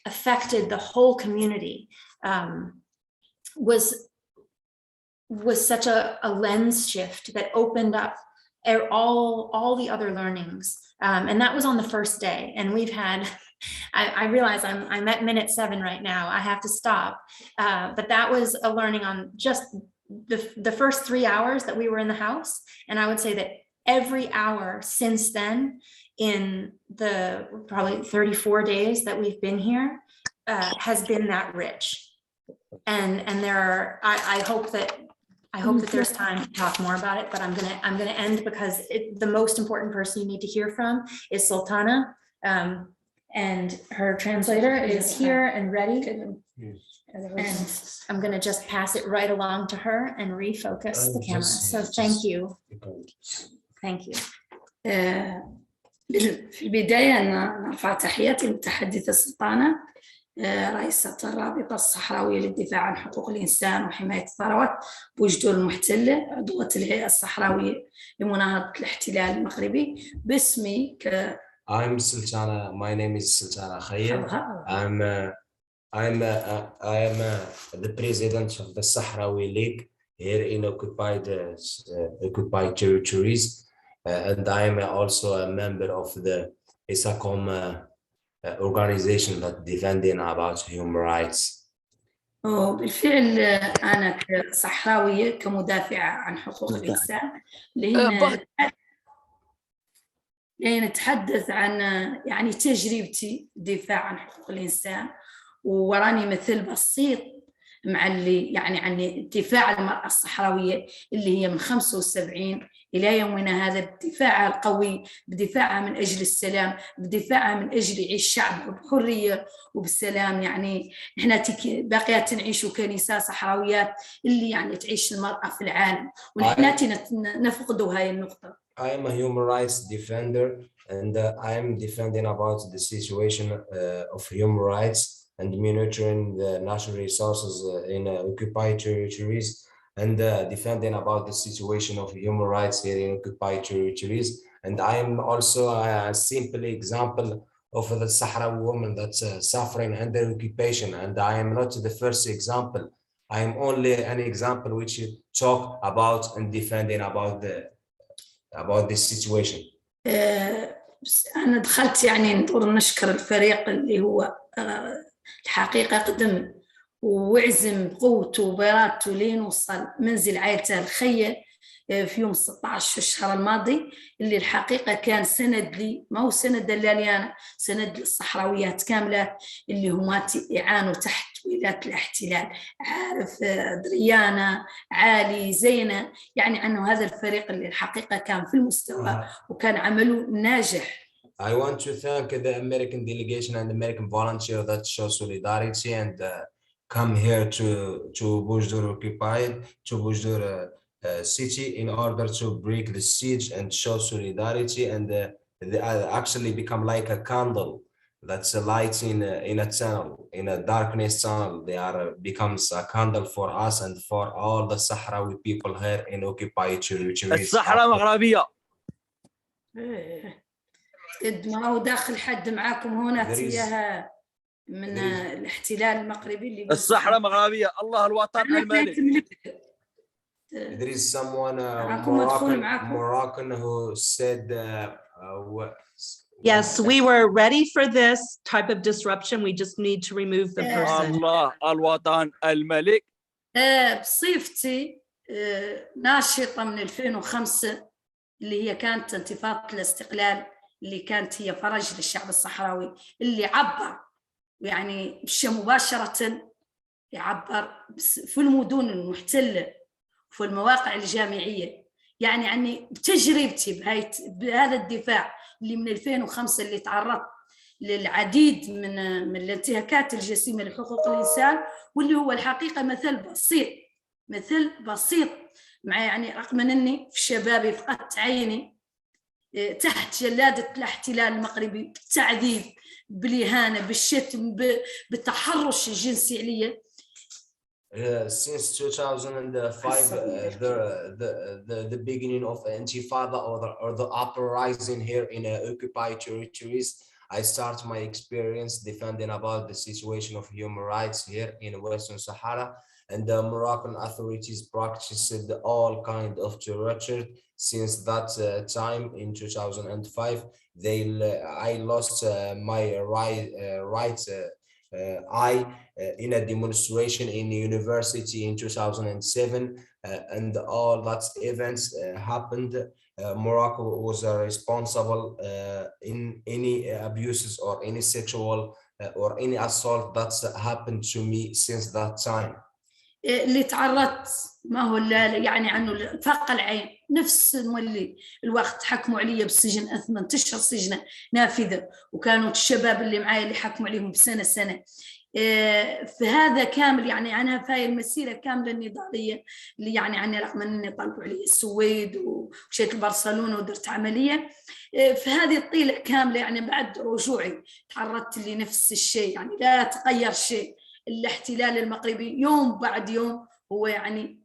affected the whole community, was such a lens shift that opened up all the other learnings. And that was on the first day. And we've had, I realize I'm at minute 7 right now. I have to stop. But that was a learning on just the first 3 hours that we were in the house. And I would say that every hour since then, in the probably 34 days that we've been here, has been that rich. And there are, I hope that there's time to talk more about it, but I'm gonna end because the most important person you need to hear from is Sultana, and her translator is here and ready. And I'm gonna just pass it right along to her and refocus the camera. So thank you. Thank you. في البداية نرفع تحياتي للمتحدثة سلطانة رئيسة الرابطة الصحراوية للدفاع عن حقوق الإنسان وحماية الثروات بوجدور المحتلة، عضوة الهيئة الصحراوية لمناهضة الاحتلال المغربي. باسمي I'm Sultana. My name is Sultana Khaya. I am the president of the Sahrawi League here in occupied territories, and I am also a member of the ISACOM organization that defending about human rights. بالفعل أنا كصحراوية كمدافعة عن حقوق الإنسان نتحدث عن يعني تجربتي دفاع عن حقوق الإنسان، وراني مثل بسيط مع اللي يعني عن دفاع المرأة الصحراوية اللي هي من 75 إلى يومنا هذا، بدفاعها القوي، بدفاعها من أجل السلام، بدفاعها من أجل يعيش الشعب بحرية وبسلام. يعني إحنا باقيات نعيش كنساء صحراويات اللي يعني تعيش المرأة في العالم، ونحن نفقد هاي النقطة. I am a human rights defender, and I am defending about the situation of human rights and monitoring the natural resources in occupied territories, and defending about the situation of human rights here in occupied territories. And I am also a simple example of the Sahrawi woman that's suffering under occupation, and I am not the first example. I am only an example which talk about and defending about this situation. أنا دخلت يعني نقول نشكر الفريق اللي هو الحقيقة قدم وعزم قوته وبيراته لين وصل منزل عائلته الخية في يوم 16 الشهر الماضي، اللي الحقيقة كان سند لي، ما هو سند لي أنا، سند للصحراويات كاملة اللي هما يعانوا تحت ولاية الاحتلال. عارف دريانة، عالي، زينة، يعني عنه هذا الفريق اللي الحقيقة كان في المستوى وكان عمله ناجح. I want to thank the American delegation and American volunteer that show solidarity and come here to Bujdur occupied, to Bujdur city in order to break the siege and show solidarity, and they actually become like a candle that's a light in a tunnel, in a darkness tunnel. They are becomes a candle for us and for all the Sahrawi people here in occupied territories. الصحراء مغربية. قد ما هو داخل حد معاكم هنا تياها من الاحتلال المغربي اللي الصحراء مغربية. الله الوطن الملك. There is someone Moroccan who said yes, we were ready for this type of disruption. We just need to remove the person. الله الوطن الملك. بصفتي ناشطة من 2005 اللي هي كانت انتفاضة الاستقلال، اللي كانت هي فرج للشعب الصحراوي، اللي عبر يعني مباشرة يعبر في المدن المحتلة في المواقع الجامعية، يعني بتجربتي بهذا الدفاع اللي من 2005 اللي تعرضت للعديد من الانتهاكات الجسيمة لحقوق الإنسان، واللي هو الحقيقة مثل بسيط مع يعني رغم أني في شبابي فقدت عيني تحت جلادة الاحتلال المغربي بالتعذيب، بالإهانة، بالشتم، بالتحرش الجنسي عليه. Since 2005, the beginning of Intifada or the uprising here in occupied territories, I start my experience defending about the situation of human rights here in Western Sahara, and the Moroccan authorities practiced all kind of torture. Since that time in 2005, I lost my right eye in a demonstration in the university in 2007, and all that events happened. Morocco was responsible in any abuses or any sexual or any assault that's happened to me since that time. اللي تعرضت ما هو يعني عنه فاق العين، نفس مولي الوقت حكموا علي بالسجن 8 أشهر سجن نافذة، وكانوا الشباب اللي معايا اللي حكموا عليهم بسنة. في هذا كامل يعني عنها في هاي المسيرة كاملة النضالية اللي يعني عني رغم أني طلبوا علي السويد ومشيت لبرشلونة ودرت عملية. في هذه الطيلة كاملة يعني بعد رجوعي تعرضت لنفس الشيء، يعني لا تغير شيء. الاحتلال المغربي يوم بعد يوم هو يعني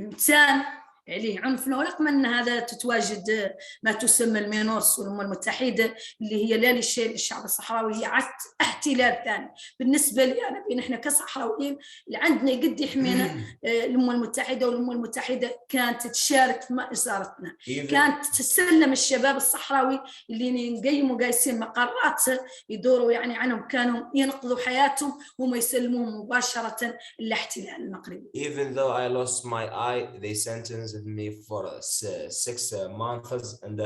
إنسان عليه عنفنا، ورغم أن هذا تتواجد ما تسمى المينورس والأمم المتحدة اللي هي لا للشيء للشعب الصحراوي، هي احتلال ثاني. بالنسبة لي أنا بين إحنا كصحراويين اللي عندنا قد يحمينا الأمم المتحدة، والأمم المتحدة كانت تشارك في مأزرتنا، كانت تسلم الشباب الصحراوي اللي نقيموا قايسين مقرات يدوروا يعني عنهم، كانوا ينقذوا حياتهم وما يسلموهم مباشرة الاحتلال المغربي. Even though I lost my eye, they sentenced me for 6 months, and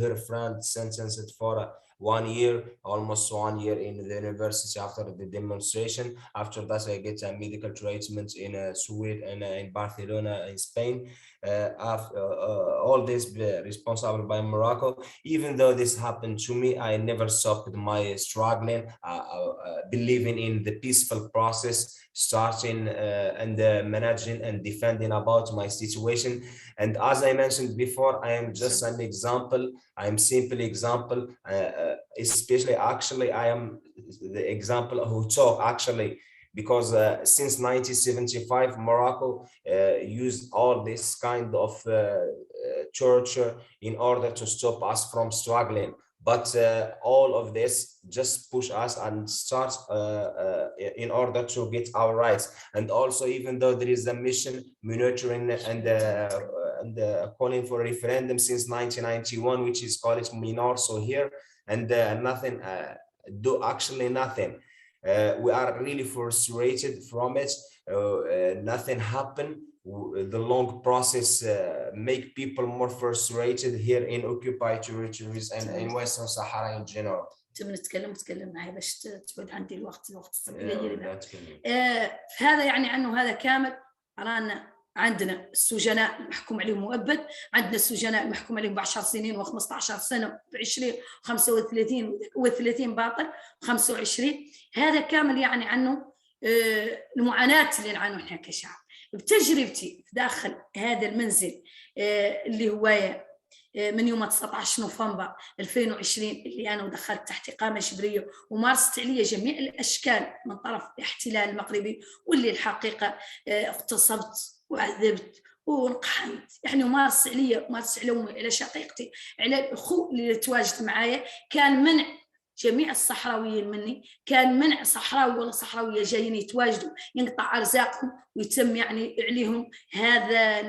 her friend sentenced for 1 year, almost 1 year in the university after the demonstration. After that, I get a medical treatment in Sweden and in Barcelona, in Spain. All this responsible by Morocco. Even though this happened to me, I never stopped my struggling, believing in the peaceful process, starting and managing and defending about my situation. And as I mentioned before, I am just an example. I am simple example, especially actually I am the example who talk actually, because since 1975 Morocco used all this kind of torture in order to stop us from struggling. But all of this just push us and start in order to get our rights. And also, even though there is a mission monitoring and calling for a referendum since 1991, which is called Minor, so here, and nothing, do actually nothing. We are really frustrated from it. Nothing happened. The long process make people more frustrated here in occupied territories and in Western Sahara in general. تتكلم معي باش تعود عندي الوقت قليل. هذا يعني انه هذا كامل رانا عندنا السجناء المحكوم عليهم مؤبد، عندنا السجناء المحكوم عليهم ب 10 سنين و15 سنه ب20 و35 و30 باطل و25. هذا كامل يعني عنه المعاناه اللي نعانوا احنا كشعب. بتجربتي داخل هذا المنزل اللي هو من يوم 19 نوفمبر 2020 اللي أنا دخلت تحت إقامة جبرية ومارست علي جميع الأشكال من طرف الاحتلال المغربي، واللي الحقيقة اغتصبت وعذبت ونقحمت، يعني مارس علي على أمي، على شقيقتي، على الأخوة اللي تواجد معايا. كان منع جميع الصحراويين مني، كان منع صحراوي ولا صحراوية جايين يتواجدوا ينقطع أرزاقهم ويتم يعني عليهم هذا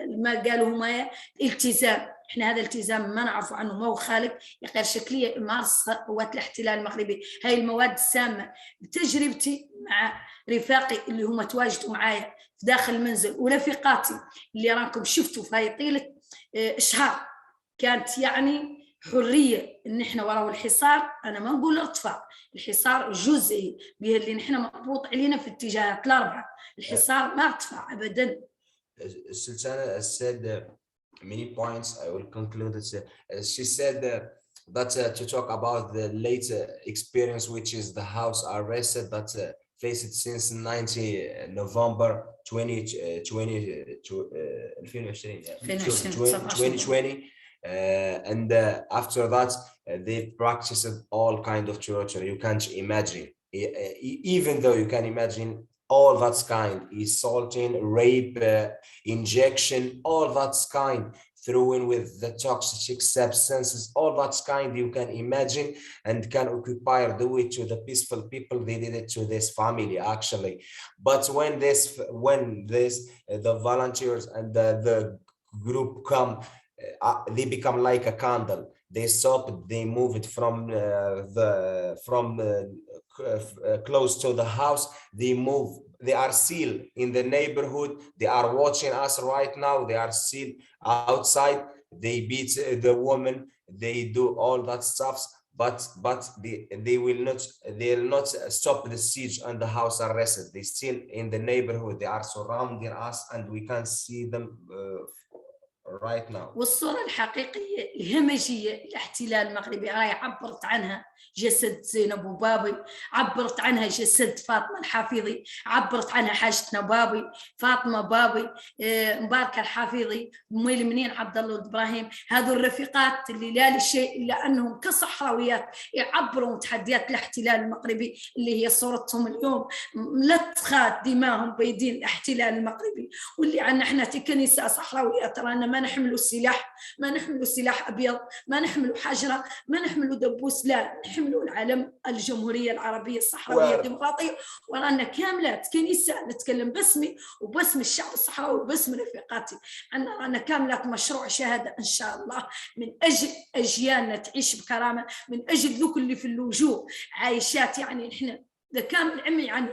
ما قالوا هما التزام. احنا هذا الالتزام ما نعرف عنه، ما هو خالق غير شكليه مارس قوات الاحتلال المغربي. هاي المواد السامه بتجربتي مع رفاقي اللي هم تواجدوا معايا في داخل المنزل ورفيقاتي اللي راكم شفتوا في هاي طيله اشهار، كانت يعني حريه ان احنا وراء الحصار. انا ما نقول ارتفاع، الحصار جزئي به اللي نحن مضبوط علينا في الاتجاهات الاربعه، الحصار ما ارتفع ابدا. Sultana said many points. I will conclude it. She said that to talk about the late experience, which is the house arrested that faced since 90 November 2020. And after that, they practiced all kind of torture. You can't imagine, even though you can imagine all that kind, assaulting, rape, injection, all that kind, throwing with the toxic substances, all that kind you can imagine, and can occupier do it to the peaceful people. They did it to this family actually. But when the volunteers and the group come, they become like a candle. They stop, they move it from close to the house. They move, they are still in the neighborhood. They are watching us right now. They are still outside. They beat the woman. They do all that stuff. But they will not stop the siege and the house arrested. They still in the neighborhood. They are surrounding us, and we can see them right now. والصورة الحقيقية الهمجية الاحتلال المغربي راهي عبرت عنها جسد زينب وبابي، عبرت عنها جسد فاطمة الحفيظي، عبرت عنها حاجتنا بابي فاطمة بابي مباركة الحفيظي أمي المنين عبد الله إبراهيم. هذو الرفيقات اللي لا لشيء إلا أنهم كصحراويات يعبروا تحديات الاحتلال المغربي اللي هي صورتهم اليوم ملطخات دماهم بيدين الاحتلال المغربي. واللي عنا احنا كنساء صحراويات رانا ما نحملوا سلاح، ما نحملوا سلاح أبيض، ما نحملوا حجرة، ما نحملوا دبوس، لا نحملوا العلم الجمهورية العربية الصحراوية الديمقراطية. ورانا كاملات كنساء نتكلم باسمي وباسم الشعب الصحراوي وباسم رفيقاتي. رانا كاملات مشروع شهادة إن شاء الله من أجل أجيالنا تعيش بكرامة، من أجل ذوك اللي في اللجوء عايشات. يعني إحنا ده كامل عمي عنه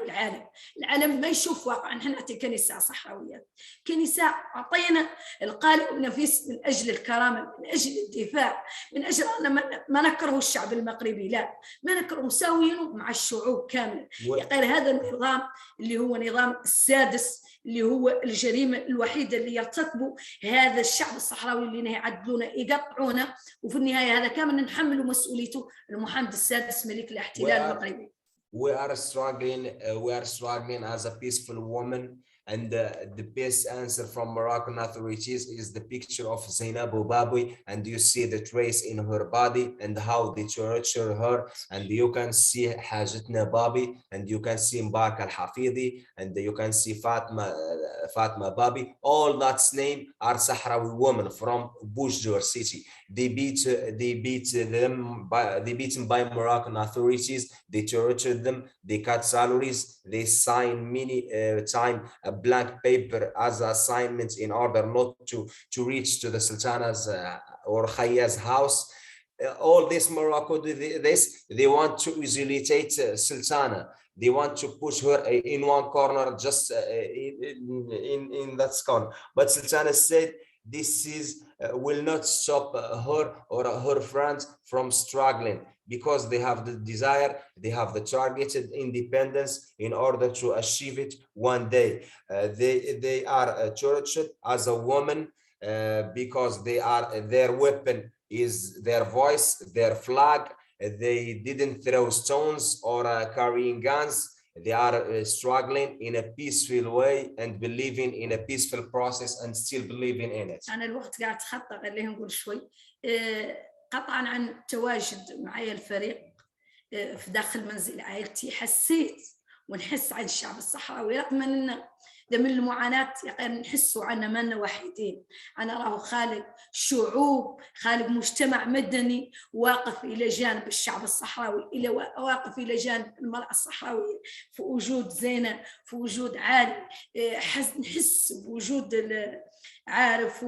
العالم ما يشوف واقع. نحن كنساء صحراويات، كنساء أعطينا القالب النفيس من أجل الكرامة، من أجل الدفاع، من أجل أن ما نكره الشعب المغربي، لا ما نكره، مساويين مع الشعوب كاملة. غير هذا النظام اللي هو نظام السادس اللي هو الجريمة الوحيدة اللي يرتكبه هذا الشعب الصحراوي اللي يعدلونه يقطعونه، وفي النهاية هذا كامل نحمله مسؤوليته محمد السادس ملك الاحتلال المغربي. We are struggling as a peaceful woman, and the best answer from Moroccan authorities is the picture of Zainab Babi, and you see the trace in her body and how they torture her, and you can see Hajatna Babi, and you can see Mbarka al-Hafidi, and you can see Fatma Babi. All that's name are Sahrawi women from Boujdour city. They beat them by Moroccan authorities. They tortured them. They cut salaries. They sign many time a blank paper as assignments in order not to reach to the Sultana's or Khaya's house. All this Morocco, they want to isolate Sultana. They want to push her in one corner, just in that corner. But Sultana said this is will not stop her or her friends from struggling, because they have the desire, they have the targeted independence in order to achieve it one day. They are tortured as a woman because their weapon is their voice, their flag. They didn't throw stones or carrying guns. They are struggling in a peaceful way and believing in a peaceful process and still believing in it. أنا الوقت قاعد أتخطى، خلينا نقول شوي قطعا عن تواجد معي الفريق في داخل منزل عائلتي. حسيت ونحس عن الشعب الصحراوي رغم أن ده من المعاناة نحسوا عنا منا وحيدين. أنا راه خالق شعوب، خالق مجتمع مدني واقف إلى جانب الشعب الصحراوي، واقف إلى جانب المرأة الصحراوية، في وجود زينة، في وجود عالي، نحس بوجود عارف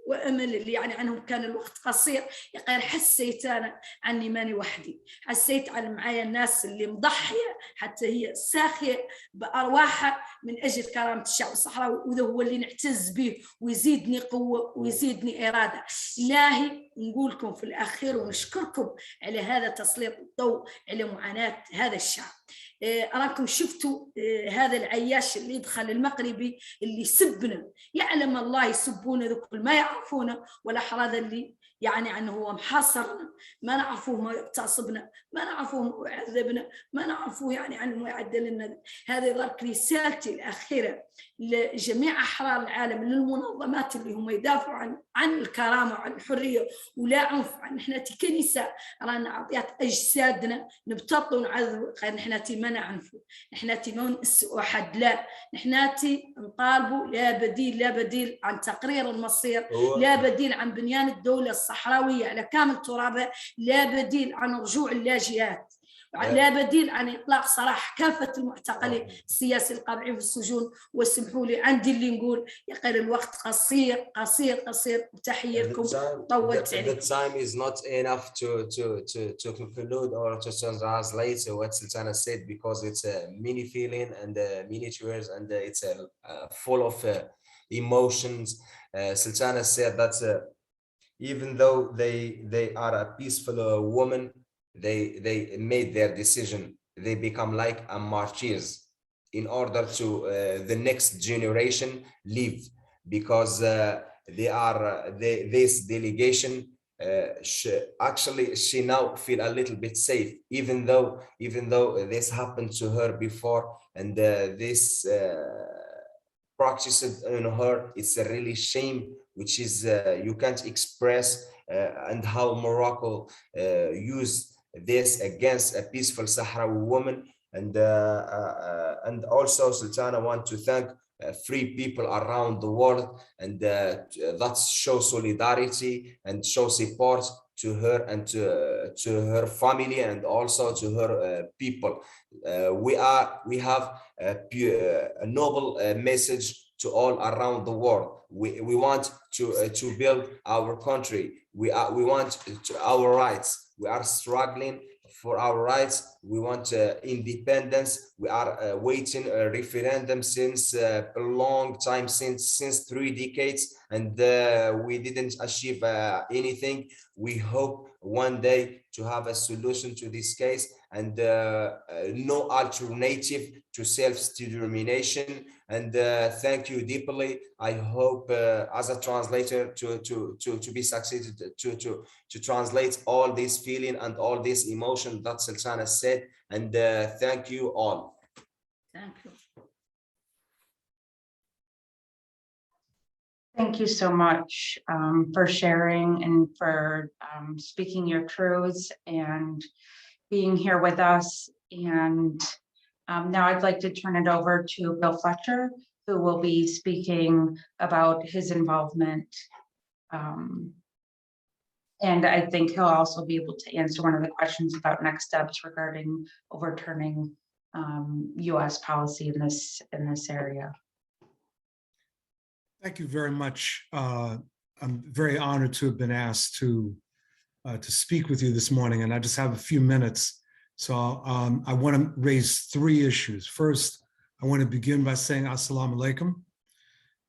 وأمل اللي يعني عنهم كان الوقت قصير. يقال حسيت أنا عني ماني وحدي، حسيت على معايا الناس اللي مضحية حتى هي ساخية بأرواحها من أجل كرامة الشعب الصحراوي، وذا هو اللي نعتز به ويزيدني قوة ويزيدني إرادة. إلهي نقولكم في الأخير ونشكركم على هذا تسليط الضوء على معاناة هذا الشعب. أراكم شفتوا هذا العياش اللي يدخل المغربي اللي يسبنا، يعلم الله يسبونا ذوك ما يعرفونا، ولا حراد اللي يعني عنه هو محاصرنا، ما نعرفوه ما يغتصبنا، ما نعرفوه ما يعذبنا، ما نعرفوه يعني عنه يعدل لنا. هذه ضرب رسالتي الأخيرة لجميع أحرار العالم، للمنظمات اللي هم يدافعوا عن الكرامة وعن الحرية ولا عنف. نحن كنساء رانا عطيات أجسادنا نبتطوا ونعذبوا، غير نحن ما نعنفوا، نحن ننسوا أحد، لا نحن نطالبوا لا بديل عن تقرير المصير، لا بديل عن بنيان الدولة الصحراوية على كامل ترابها، لا بديل عن رجوع اللاجئات، لا بديل عن إطلاق سراح كافة المعتقلين السياسي القابعين في السجون. واسمحوا لي عندي اللي نقول يقال الوقت قصير وتحية لكم. طولت عليكم. The time is not enough to conclude or to translate what Sultana said, because it's a mini feeling and many tears and it's full of emotions. Sultana said that even though they are a peaceful woman, they made their decision. They become like a martyrs in order to the next generation live, because this delegation she now feel a little bit safe, even though this happened to her before, and this practiced on her. It's a really shame, which is you can't express, and how Morocco used this against a peaceful Sahrawi woman. And also Sultana want to thank free people around the world, and that shows solidarity and show support to her and to her family, and also to her people. We have a noble message to all around the world. We want to build our country. We want our rights. We are struggling for our rights. We want independence. We are waiting a referendum since a long time, since 3 decades, and we didn't achieve anything. We hope one day to have a solution to this case, and no alternative to self-determination. And thank you deeply. I hope as a translator to be succeeded to translate all this feeling and all this emotion that Sultana said. And thank you all. Thank you. Thank you so much for sharing and for speaking your truths and being here with us. And now I'd like to turn it over to Bill Fletcher, who will be speaking about his involvement. And I think he'll also be able to answer one of the questions about next steps regarding overturning US policy in this area. Thank you very much. I'm very honored to have been asked to speak with you this morning, and I just have a few minutes. So I want to raise 3 issues. First, I want to begin by saying Assalamu alaikum,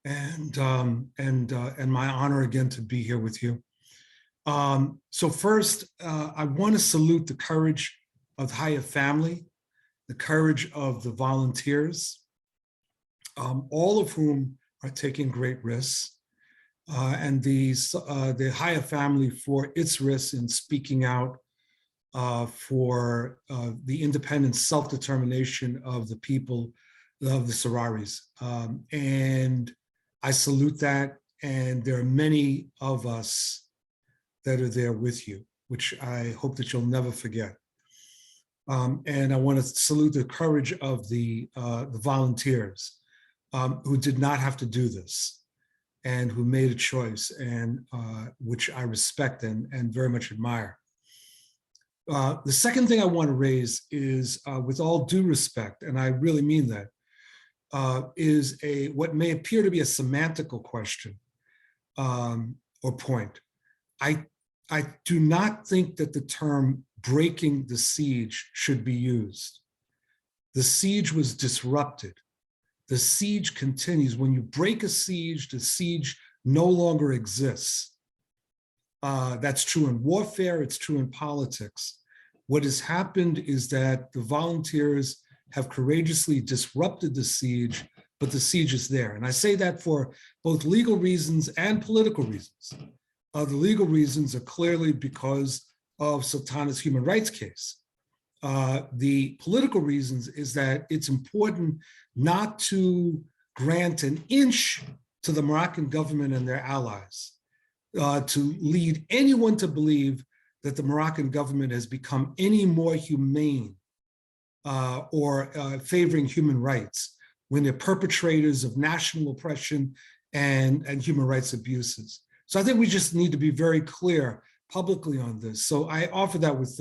and my honor again to be here with you. So first, I want to salute the courage of the Khaya family, the courage of the volunteers, all of whom are taking great risks, and the Khaya family for its risks in speaking out for the independent self-determination of the people of the Sahrawis. And I salute that, and there are many of us that are there with you, which I hope that you'll never forget. And I want to salute the courage of the volunteers who did not have to do this, and who made a choice, and which I respect and very much admire. The second thing I want to raise is, with all due respect, and I really mean that, is what may appear to be a semantical question or point. I do not think that the term breaking the siege should be used. The siege was disrupted. The siege continues. When you break a siege, the siege no longer exists. That's true in warfare, it's true in politics. What has happened is that the volunteers have courageously disrupted the siege, but the siege is there. And I say that for both legal reasons and political reasons. The legal reasons are clearly because of Sultana's human rights case. The political reasons is that it's important not to grant an inch to the Moroccan government and their allies, to lead anyone to believe that the Moroccan government has become any more humane or favoring human rights when they're perpetrators of national oppression and human rights abuses. So I think we just need to be very clear publicly on this. So I offer that with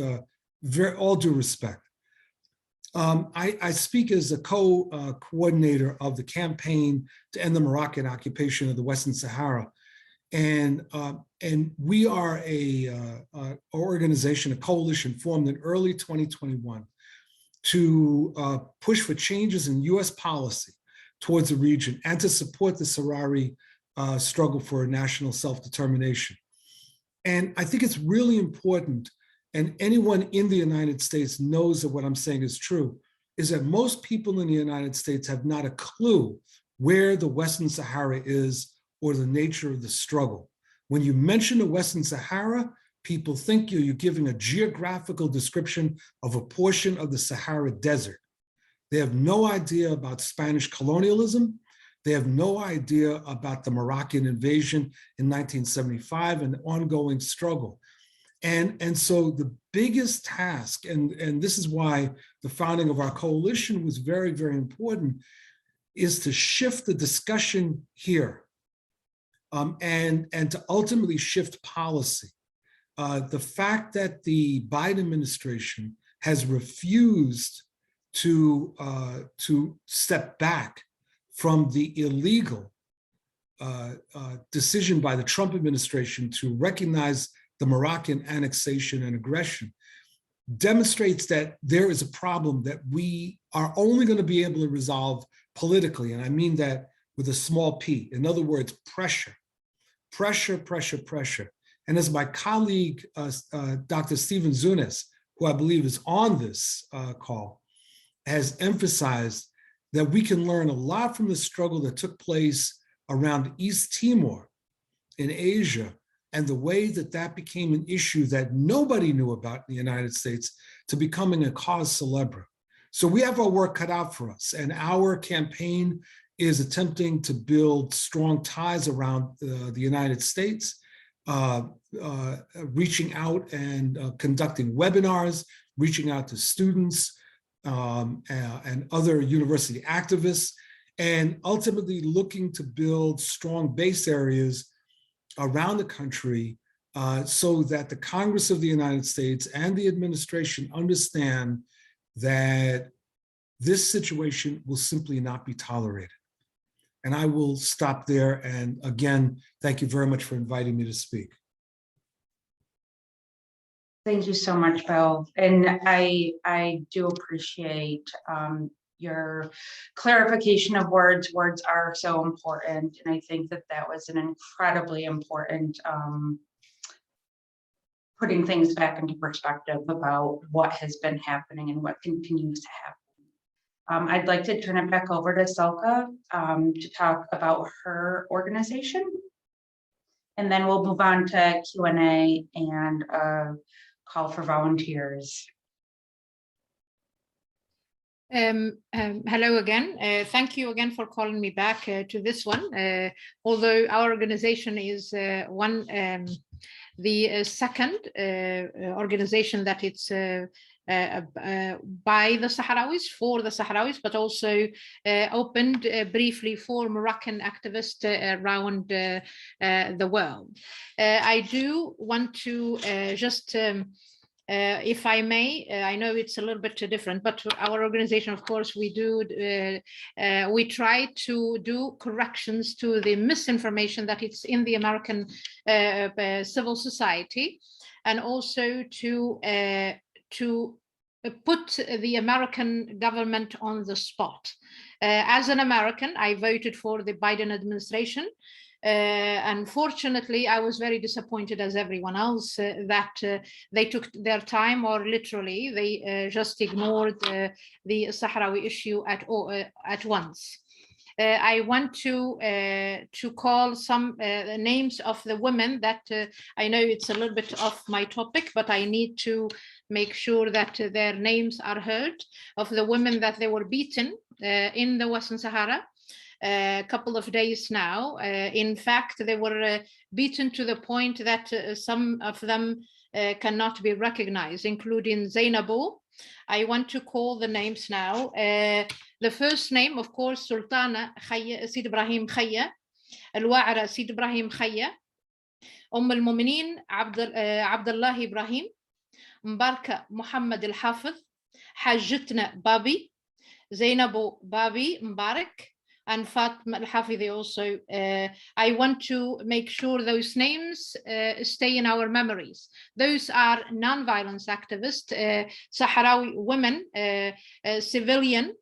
all due respect. I speak as a co-coordinator of the campaign to end the Moroccan occupation of the Western Sahara. And we are an organization, a coalition formed in early 2021 to push for changes in US policy towards the region and to support the Sahrawi struggle for national self-determination. And I think it's really important, and anyone in the United States knows that what I'm saying is true, is that most people in the United States have not a clue where the Western Sahara is or the nature of the struggle. When you mention the Western Sahara, people think you're giving a geographical description of a portion of the Sahara Desert. They have no idea about Spanish colonialism. They have no idea about the Moroccan invasion in 1975 and the ongoing struggle. And so the biggest task, and this is why the founding of our coalition was very, very important, is to shift the discussion here and to ultimately shift policy. The fact that the Biden administration has refused to step back from the illegal decision by the Trump administration to recognize the Moroccan annexation and aggression demonstrates that there is a problem that we are only going to be able to resolve politically. And I mean that with a small p. In other words, pressure, pressure, pressure, pressure. And as my colleague, Dr. Stephen Zunes, who I believe is on this call, has emphasized, that we can learn a lot from the struggle that took place around East Timor in Asia, and the way that that became an issue that nobody knew about in the United States to becoming a cause célèbre. So we have our work cut out for us, and our campaign is attempting to build strong ties around the United States, reaching out and conducting webinars, reaching out to students and other university activists, and ultimately looking to build strong base areas around the country so that the Congress of the United States and the administration understand that this situation will simply not be tolerated. And I will stop there. And again, thank you very much for inviting me to speak. Thank you so much, Bill. And I do appreciate your clarification of words. Words are so important. And I think that that was an incredibly important putting things back into perspective about what has been happening and what continues to happen. I'd like to turn it back over to Selka to talk about her organization. And then we'll move on to Q&A and call for volunteers. Hello again. Thank you again for calling me back to this one. Although our organization is the second organization that it's by the Sahrawis, for the Sahrawis, but also opened briefly for Moroccan activists around the world. I do want to just if I may, I know it's a little bit different, but our organization, of course, we try to do corrections to the misinformation that it's in the American civil society, and also to put the American government on the spot. As an American, I voted for the Biden administration. Unfortunately, I was very disappointed, as everyone else, that they took their time, or literally they just ignored the Sahrawi issue at once. I want to call some names of the women that I know it's a little bit off my topic, but I need to make sure that their names are heard, of the women that they were beaten in the Western Sahara. A couple of days now. In fact, they were beaten to the point that some of them cannot be recognized, including Zainabu. I want to call the names now. The first name, of course, Sultana Khaya, Sid Ibrahim Khaya, Al-Wa'ara Sid Ibrahim Khaya, Al-Mu'minin Abdullah Ibrahim, Mbarka Muhammad Al-Hafiz, Hajjatna Babi, Zainabu Babi Mbarak, and Fatma Al-Hafidhi also. I want to make sure those names stay in our memories. Those are non-violence activists, Sahrawi women, civilian,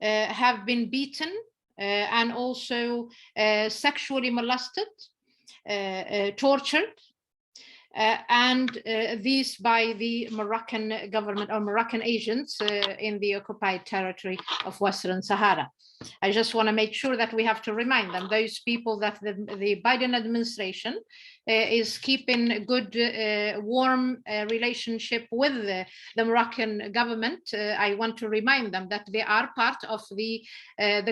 have been beaten and also sexually molested, tortured. and these by the Moroccan government or Moroccan agents in the occupied territory of Western Sahara. I just want to make sure that we have to remind them, those people, that the Biden administration is keeping good, warm relationship with the Moroccan government. I want to remind them that they are part of the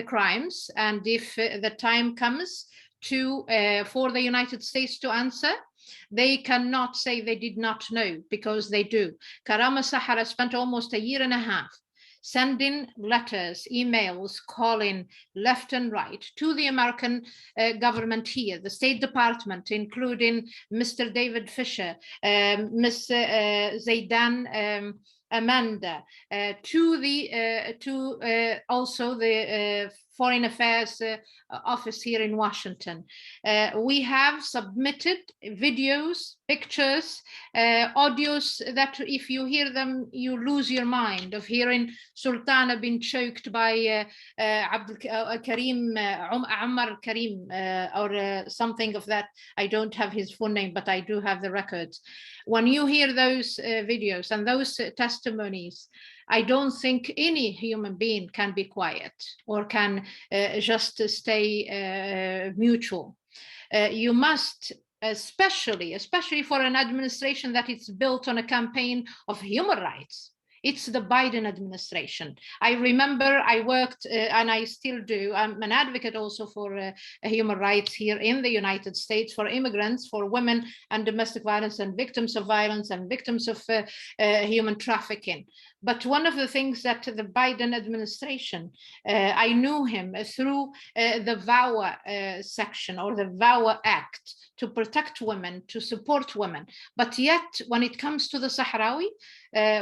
crimes, and if the time comes for the United States to answer, they cannot say they did not know, because they do. Karama Sahara spent almost a year and a half sending letters, emails, calling left and right to the American government here, the State Department, including Mr. David Fisher, Ms. Zaidan Amanda, to also the Foreign Affairs Office here in Washington. We have submitted videos, pictures, audios that if you hear them, you lose your mind, of hearing Sultana being choked by Karim, Ammar Karim, or something of that. I don't have his full name, but I do have the records. When you hear those videos and those testimonies, I don't think any human being can be quiet or can just stay mutual. You must, especially for an administration that is built on a campaign of human rights. It's the Biden administration. I remember I worked, and I still do, I'm an advocate also for human rights here in the United States, for immigrants, for women and domestic violence and victims of violence and victims of human trafficking. But one of the things that the Biden administration, I knew him through the VAWA section, or the VAWA Act, to protect women, to support women. But yet, when it comes to the Sahrawi,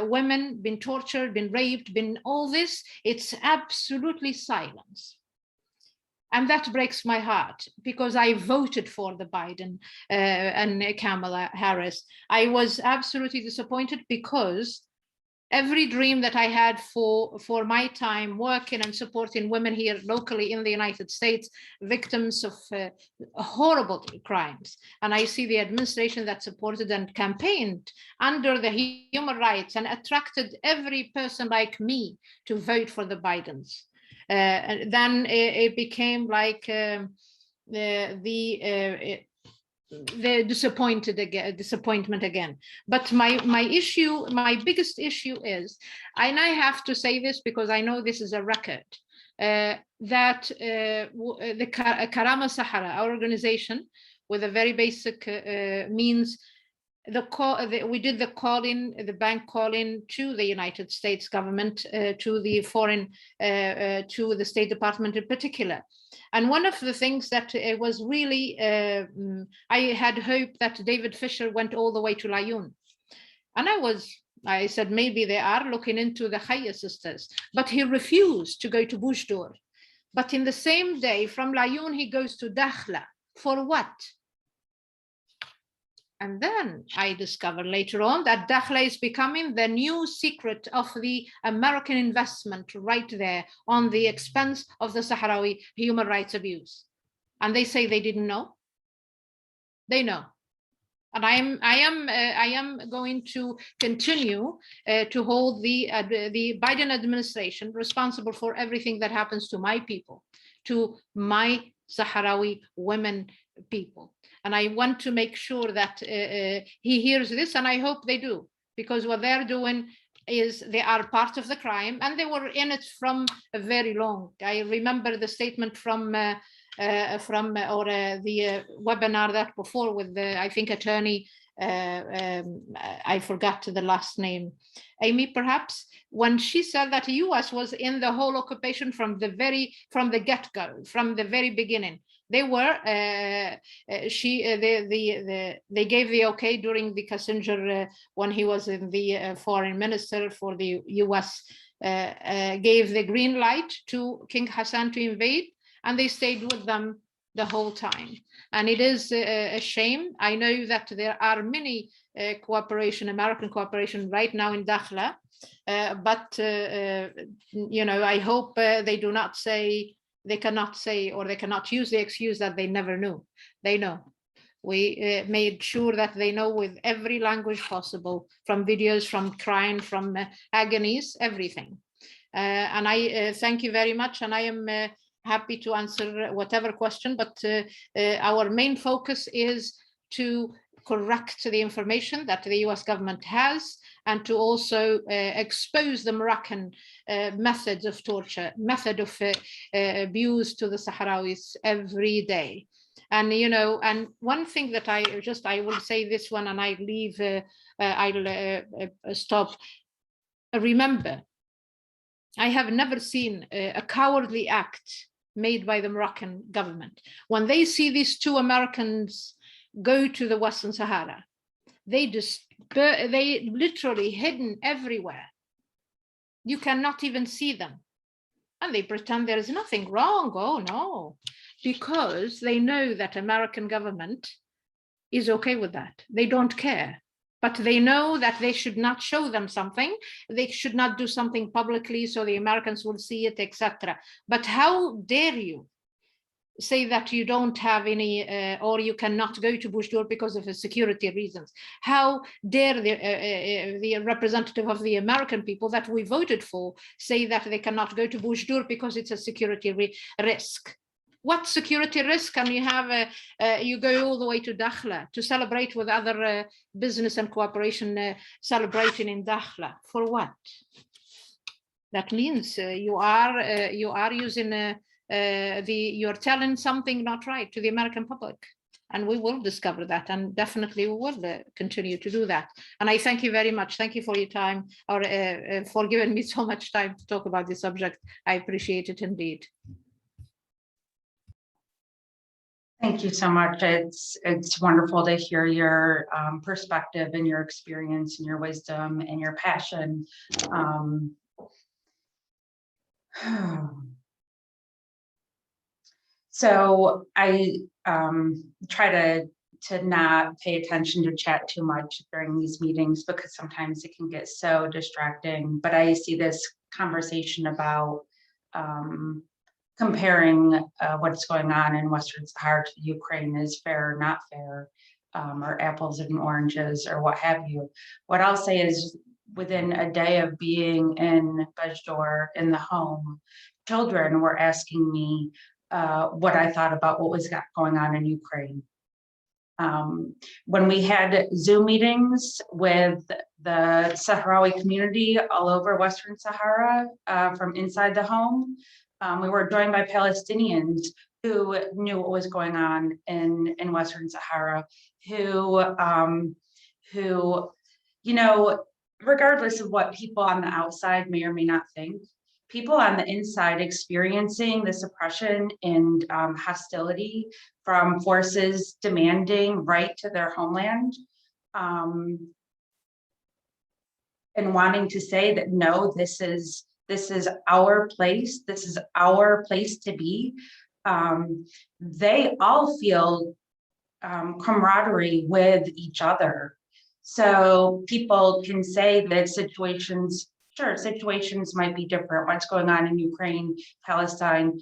women been tortured, been raped, been all this, it's absolutely silence. And that breaks my heart, because I voted for the Biden and Kamala Harris. I was absolutely disappointed, because every dream that I had for my time working and supporting women here locally in the United States, victims of horrible crimes. And I see the administration that supported and campaigned under the human rights and attracted every person like me to vote for the Bidens. Then it became like the disappointment again. But my biggest issue is, and I have to say this because I know this is a record, that the Karama Sahara, our organization, with a very basic means, we did the bank calling to the United States government, to the foreign, to the State Department in particular. And one of the things that was really, I had hoped that David Fisher went all the way to Laayoune. And I said, maybe they are looking into the Khaya sisters, but he refused to go to Boujdour. But in the same day, from Laayoune, he goes to Dakhla. For what? And then I discovered later on that Dakhla is becoming the new secret of the American investment right there on the expense of the Sahrawi human rights abuse. And they say they didn't know. They know. And I am going to continue to hold the Biden administration responsible for everything that happens to my people, to my Sahrawi women people. And I want to make sure that he hears this, and I hope they do, because what they're doing is they are part of the crime, and they were in it from a very long. I remember the statement from the webinar that before with the, I think, attorney, I forgot the last name, Amy, perhaps, when she said that the US was in the whole occupation from the get-go, from the very beginning. They were, they gave the okay during the Kissinger, when he was in the foreign minister for the US, gave the green light to King Hassan to invade, and they stayed with them the whole time. And it is a shame. I know that there are many American cooperation right now in Dakhla, but you know, I hope they do not say, they cannot say, or they cannot use the excuse that they never knew. They know. We made sure that they know with every language possible, from videos, from crying, from agonies, everything. And I thank you very much, and I am happy to answer whatever question, but our main focus is to correct the information that the US government has, and to also expose the Moroccan methods of torture, method of abuse to the Sahrawis every day. And, you know, and one thing that I will say this one and I leave, I'll stop. Remember, I have never seen a cowardly act made by the Moroccan government. When they see these two Americans go to the Western Sahara, they literally hidden everywhere. You cannot even see them. And they pretend there is nothing wrong. Oh no, because they know that American government is okay with that. They don't care, but they know that they should not show them something. They should not do something publicly so the Americans will see it, etc. But how dare you say that you don't have any, or you cannot go to Boujdour because of security reasons? How dare the representative of the American people that we voted for say that they cannot go to Boujdour because it's a security risk? What security risk can you have? You go all the way to Dakhla to celebrate with other business and cooperation celebrating in Dakhla. For what? That means you are using you're telling something not right to the American public, and we will discover that, and definitely we will continue to do that. And I thank you very much. Thank you for your time, or for giving me so much time to talk about this subject. I appreciate it indeed. Thank you so much. It's wonderful to hear your perspective and your experience and your wisdom and your passion. So I try to not pay attention to chat too much during these meetings because sometimes it can get so distracting. But I see this conversation about comparing what's going on in Western Sahara to Ukraine is fair or not fair, or apples and oranges or what have you. What I'll say is, within a day of being in Boujdour in the home, children were asking me what I thought about what was going on in Ukraine. When we had Zoom meetings with the Sahrawi community all over Western Sahara from inside the home, we were joined by Palestinians who knew what was going on in Western Sahara, who, you know, regardless of what people on the outside may or may not think, people on the inside experiencing the suppression and hostility from forces demanding right to their homeland, and wanting to say that, no, this is our place, this is our place to be. They all feel camaraderie with each other. So people can say that situations might be different. What's going on in Ukraine, Palestine,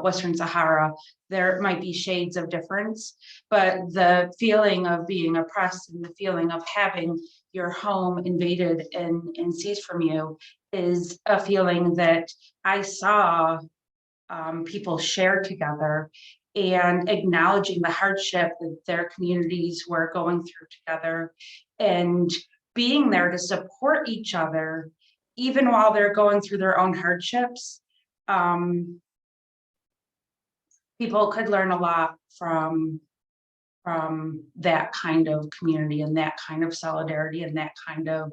Western Sahara, there might be shades of difference, but the feeling of being oppressed and the feeling of having your home invaded and seized from you is a feeling that I saw people share together, and acknowledging the hardship that their communities were going through together and being there to support each other even while they're going through their own hardships. People could learn a lot from that kind of community and that kind of solidarity and that kind of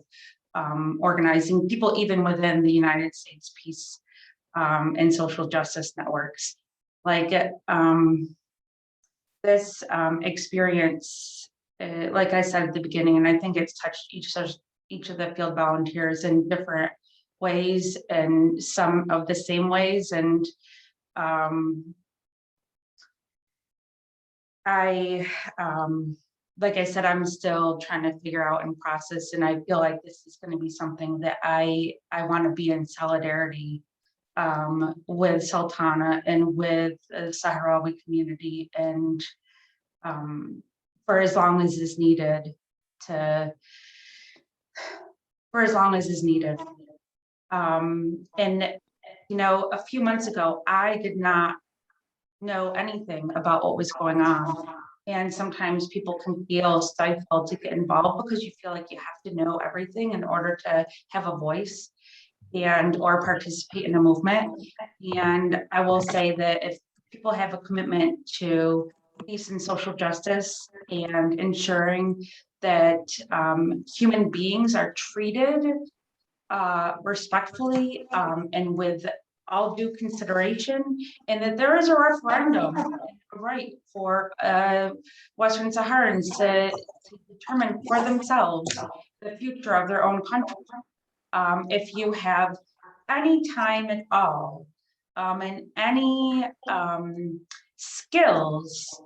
organizing, people even within the United States peace and social justice networks. Like this experience, like I said at the beginning, and I think it's touched each of the field volunteers in different ways and some of the same ways. And like I said, I'm still trying to figure out and process, and I feel like this is going to be something that I want to be in solidarity with Sultana and with the Sahrawi community, and for as long as is needed And, you know, a few months ago, I did not know anything about what was going on. And sometimes people can feel stifled to get involved because you feel like you have to know everything in order to have a voice and or participate in a movement. And I will say that if people have a commitment to peace and social justice and ensuring that human beings are treated respectfully and with all due consideration, and that there is a referendum right for Western Saharans to determine for themselves the future of their own country. If you have any time at all and any skills,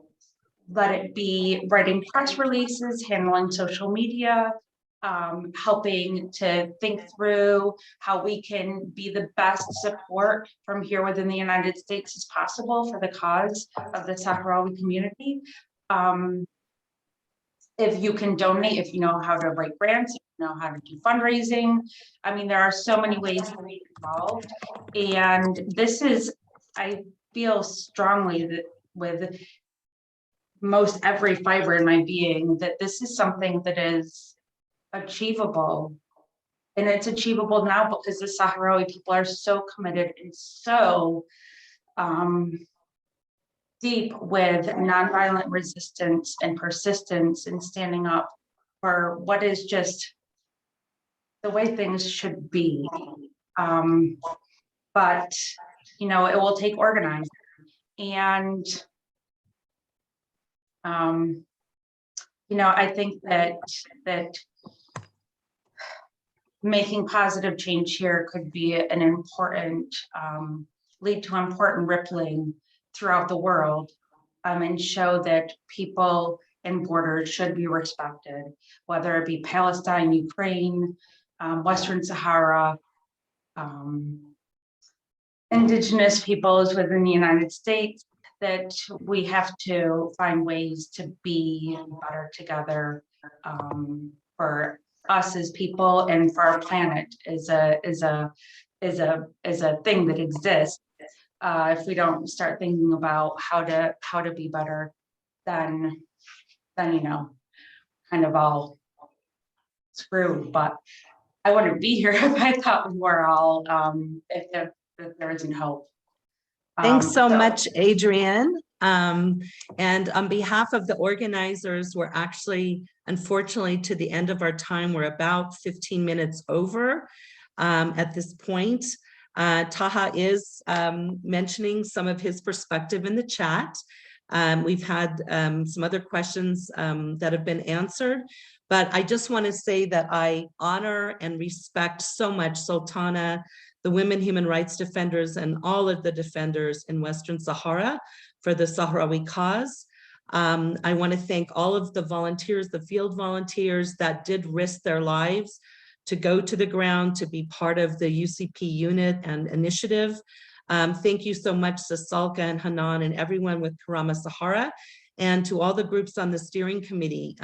let it be writing press releases, handling social media, helping to think through how we can be the best support from here within the United States as possible for the cause of the Sahrawi community. If you can donate, if you know how to write grants, if you know how to do fundraising. I mean, there are so many ways to be involved. And this is, I feel strongly that with most every fiber in my being, that this is something that is achievable. And it's achievable now because the Sahrawi people are so committed and so deep with nonviolent resistance and persistence and standing up for what is just the way things should be. But, you know, it will take organizing. And, you know, I think that making positive change here could be an important, lead to important rippling throughout the world, and show that people and borders should be respected, whether it be Palestine, Ukraine, Western Sahara, indigenous peoples within the United States, that we have to find ways to be better together for us as people and for our planet is a thing that exists. If we don't start thinking about how to be better, then you know, kind of all screwed. But I wouldn't be here if I thought we were all if there isn't hope. Thanks so much, Adrienne. And on behalf of the organizers, we're actually, unfortunately, to the end of our time. We're about 15 minutes over at this point. Taha is mentioning some of his perspective in the chat. We've had some other questions that have been answered, but I just want to say that I honor and respect so much Sultana, the women human rights defenders, and all of the defenders in Western Sahara for the Sahrawi cause. I want to thank all of the volunteers, the field volunteers that did risk their lives to go to the ground, to be part of the UCP unit and initiative. Thank you so much to Salka and Hanan and everyone with Karama Sahara, and to all the groups on the steering committee,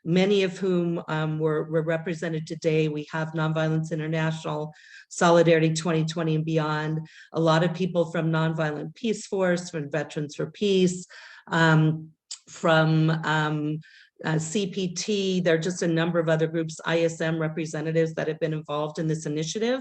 many of whom were represented today. We have Nonviolence International, Solidarity 2020 and beyond, a lot of people from Nonviolent Peace Force, from Veterans for Peace, from CPT. There are just a number of other groups, ISM representatives that have been involved in this initiative.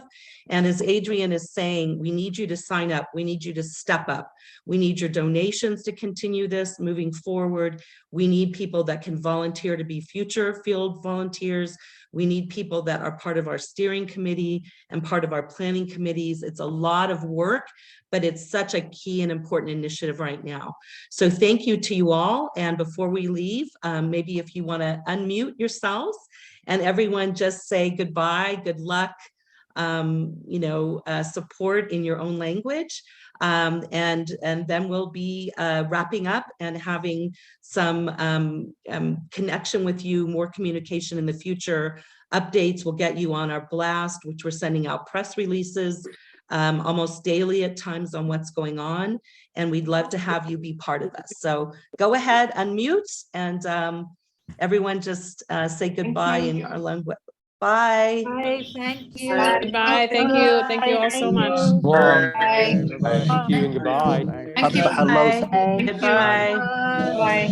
And as Adrienne is saying, we need you to sign up. We need you to step up. We need your donations to continue this moving forward. We need people that can volunteer to be future field volunteers. We need people that are part of our steering committee and part of our planning committees. It's a lot of work, but it's such a key and important initiative right now. So thank you to you all. And before we leave, maybe if you want to unmute yourselves and everyone just say goodbye, good luck, you know, support in your own language. And then we'll be wrapping up and having some connection with you, more communication in the future. Updates will get you on our blast, which we're sending out press releases almost daily at times on what's going on. And we'd love to have you be part of us. So go ahead, unmute, and everyone just say goodbye in our language. Bye. Bye, thank you. Goodbye. Thank you. Thank you all so much. Thank you and goodbye. Thank you. قبح الله Goodbye. Bye.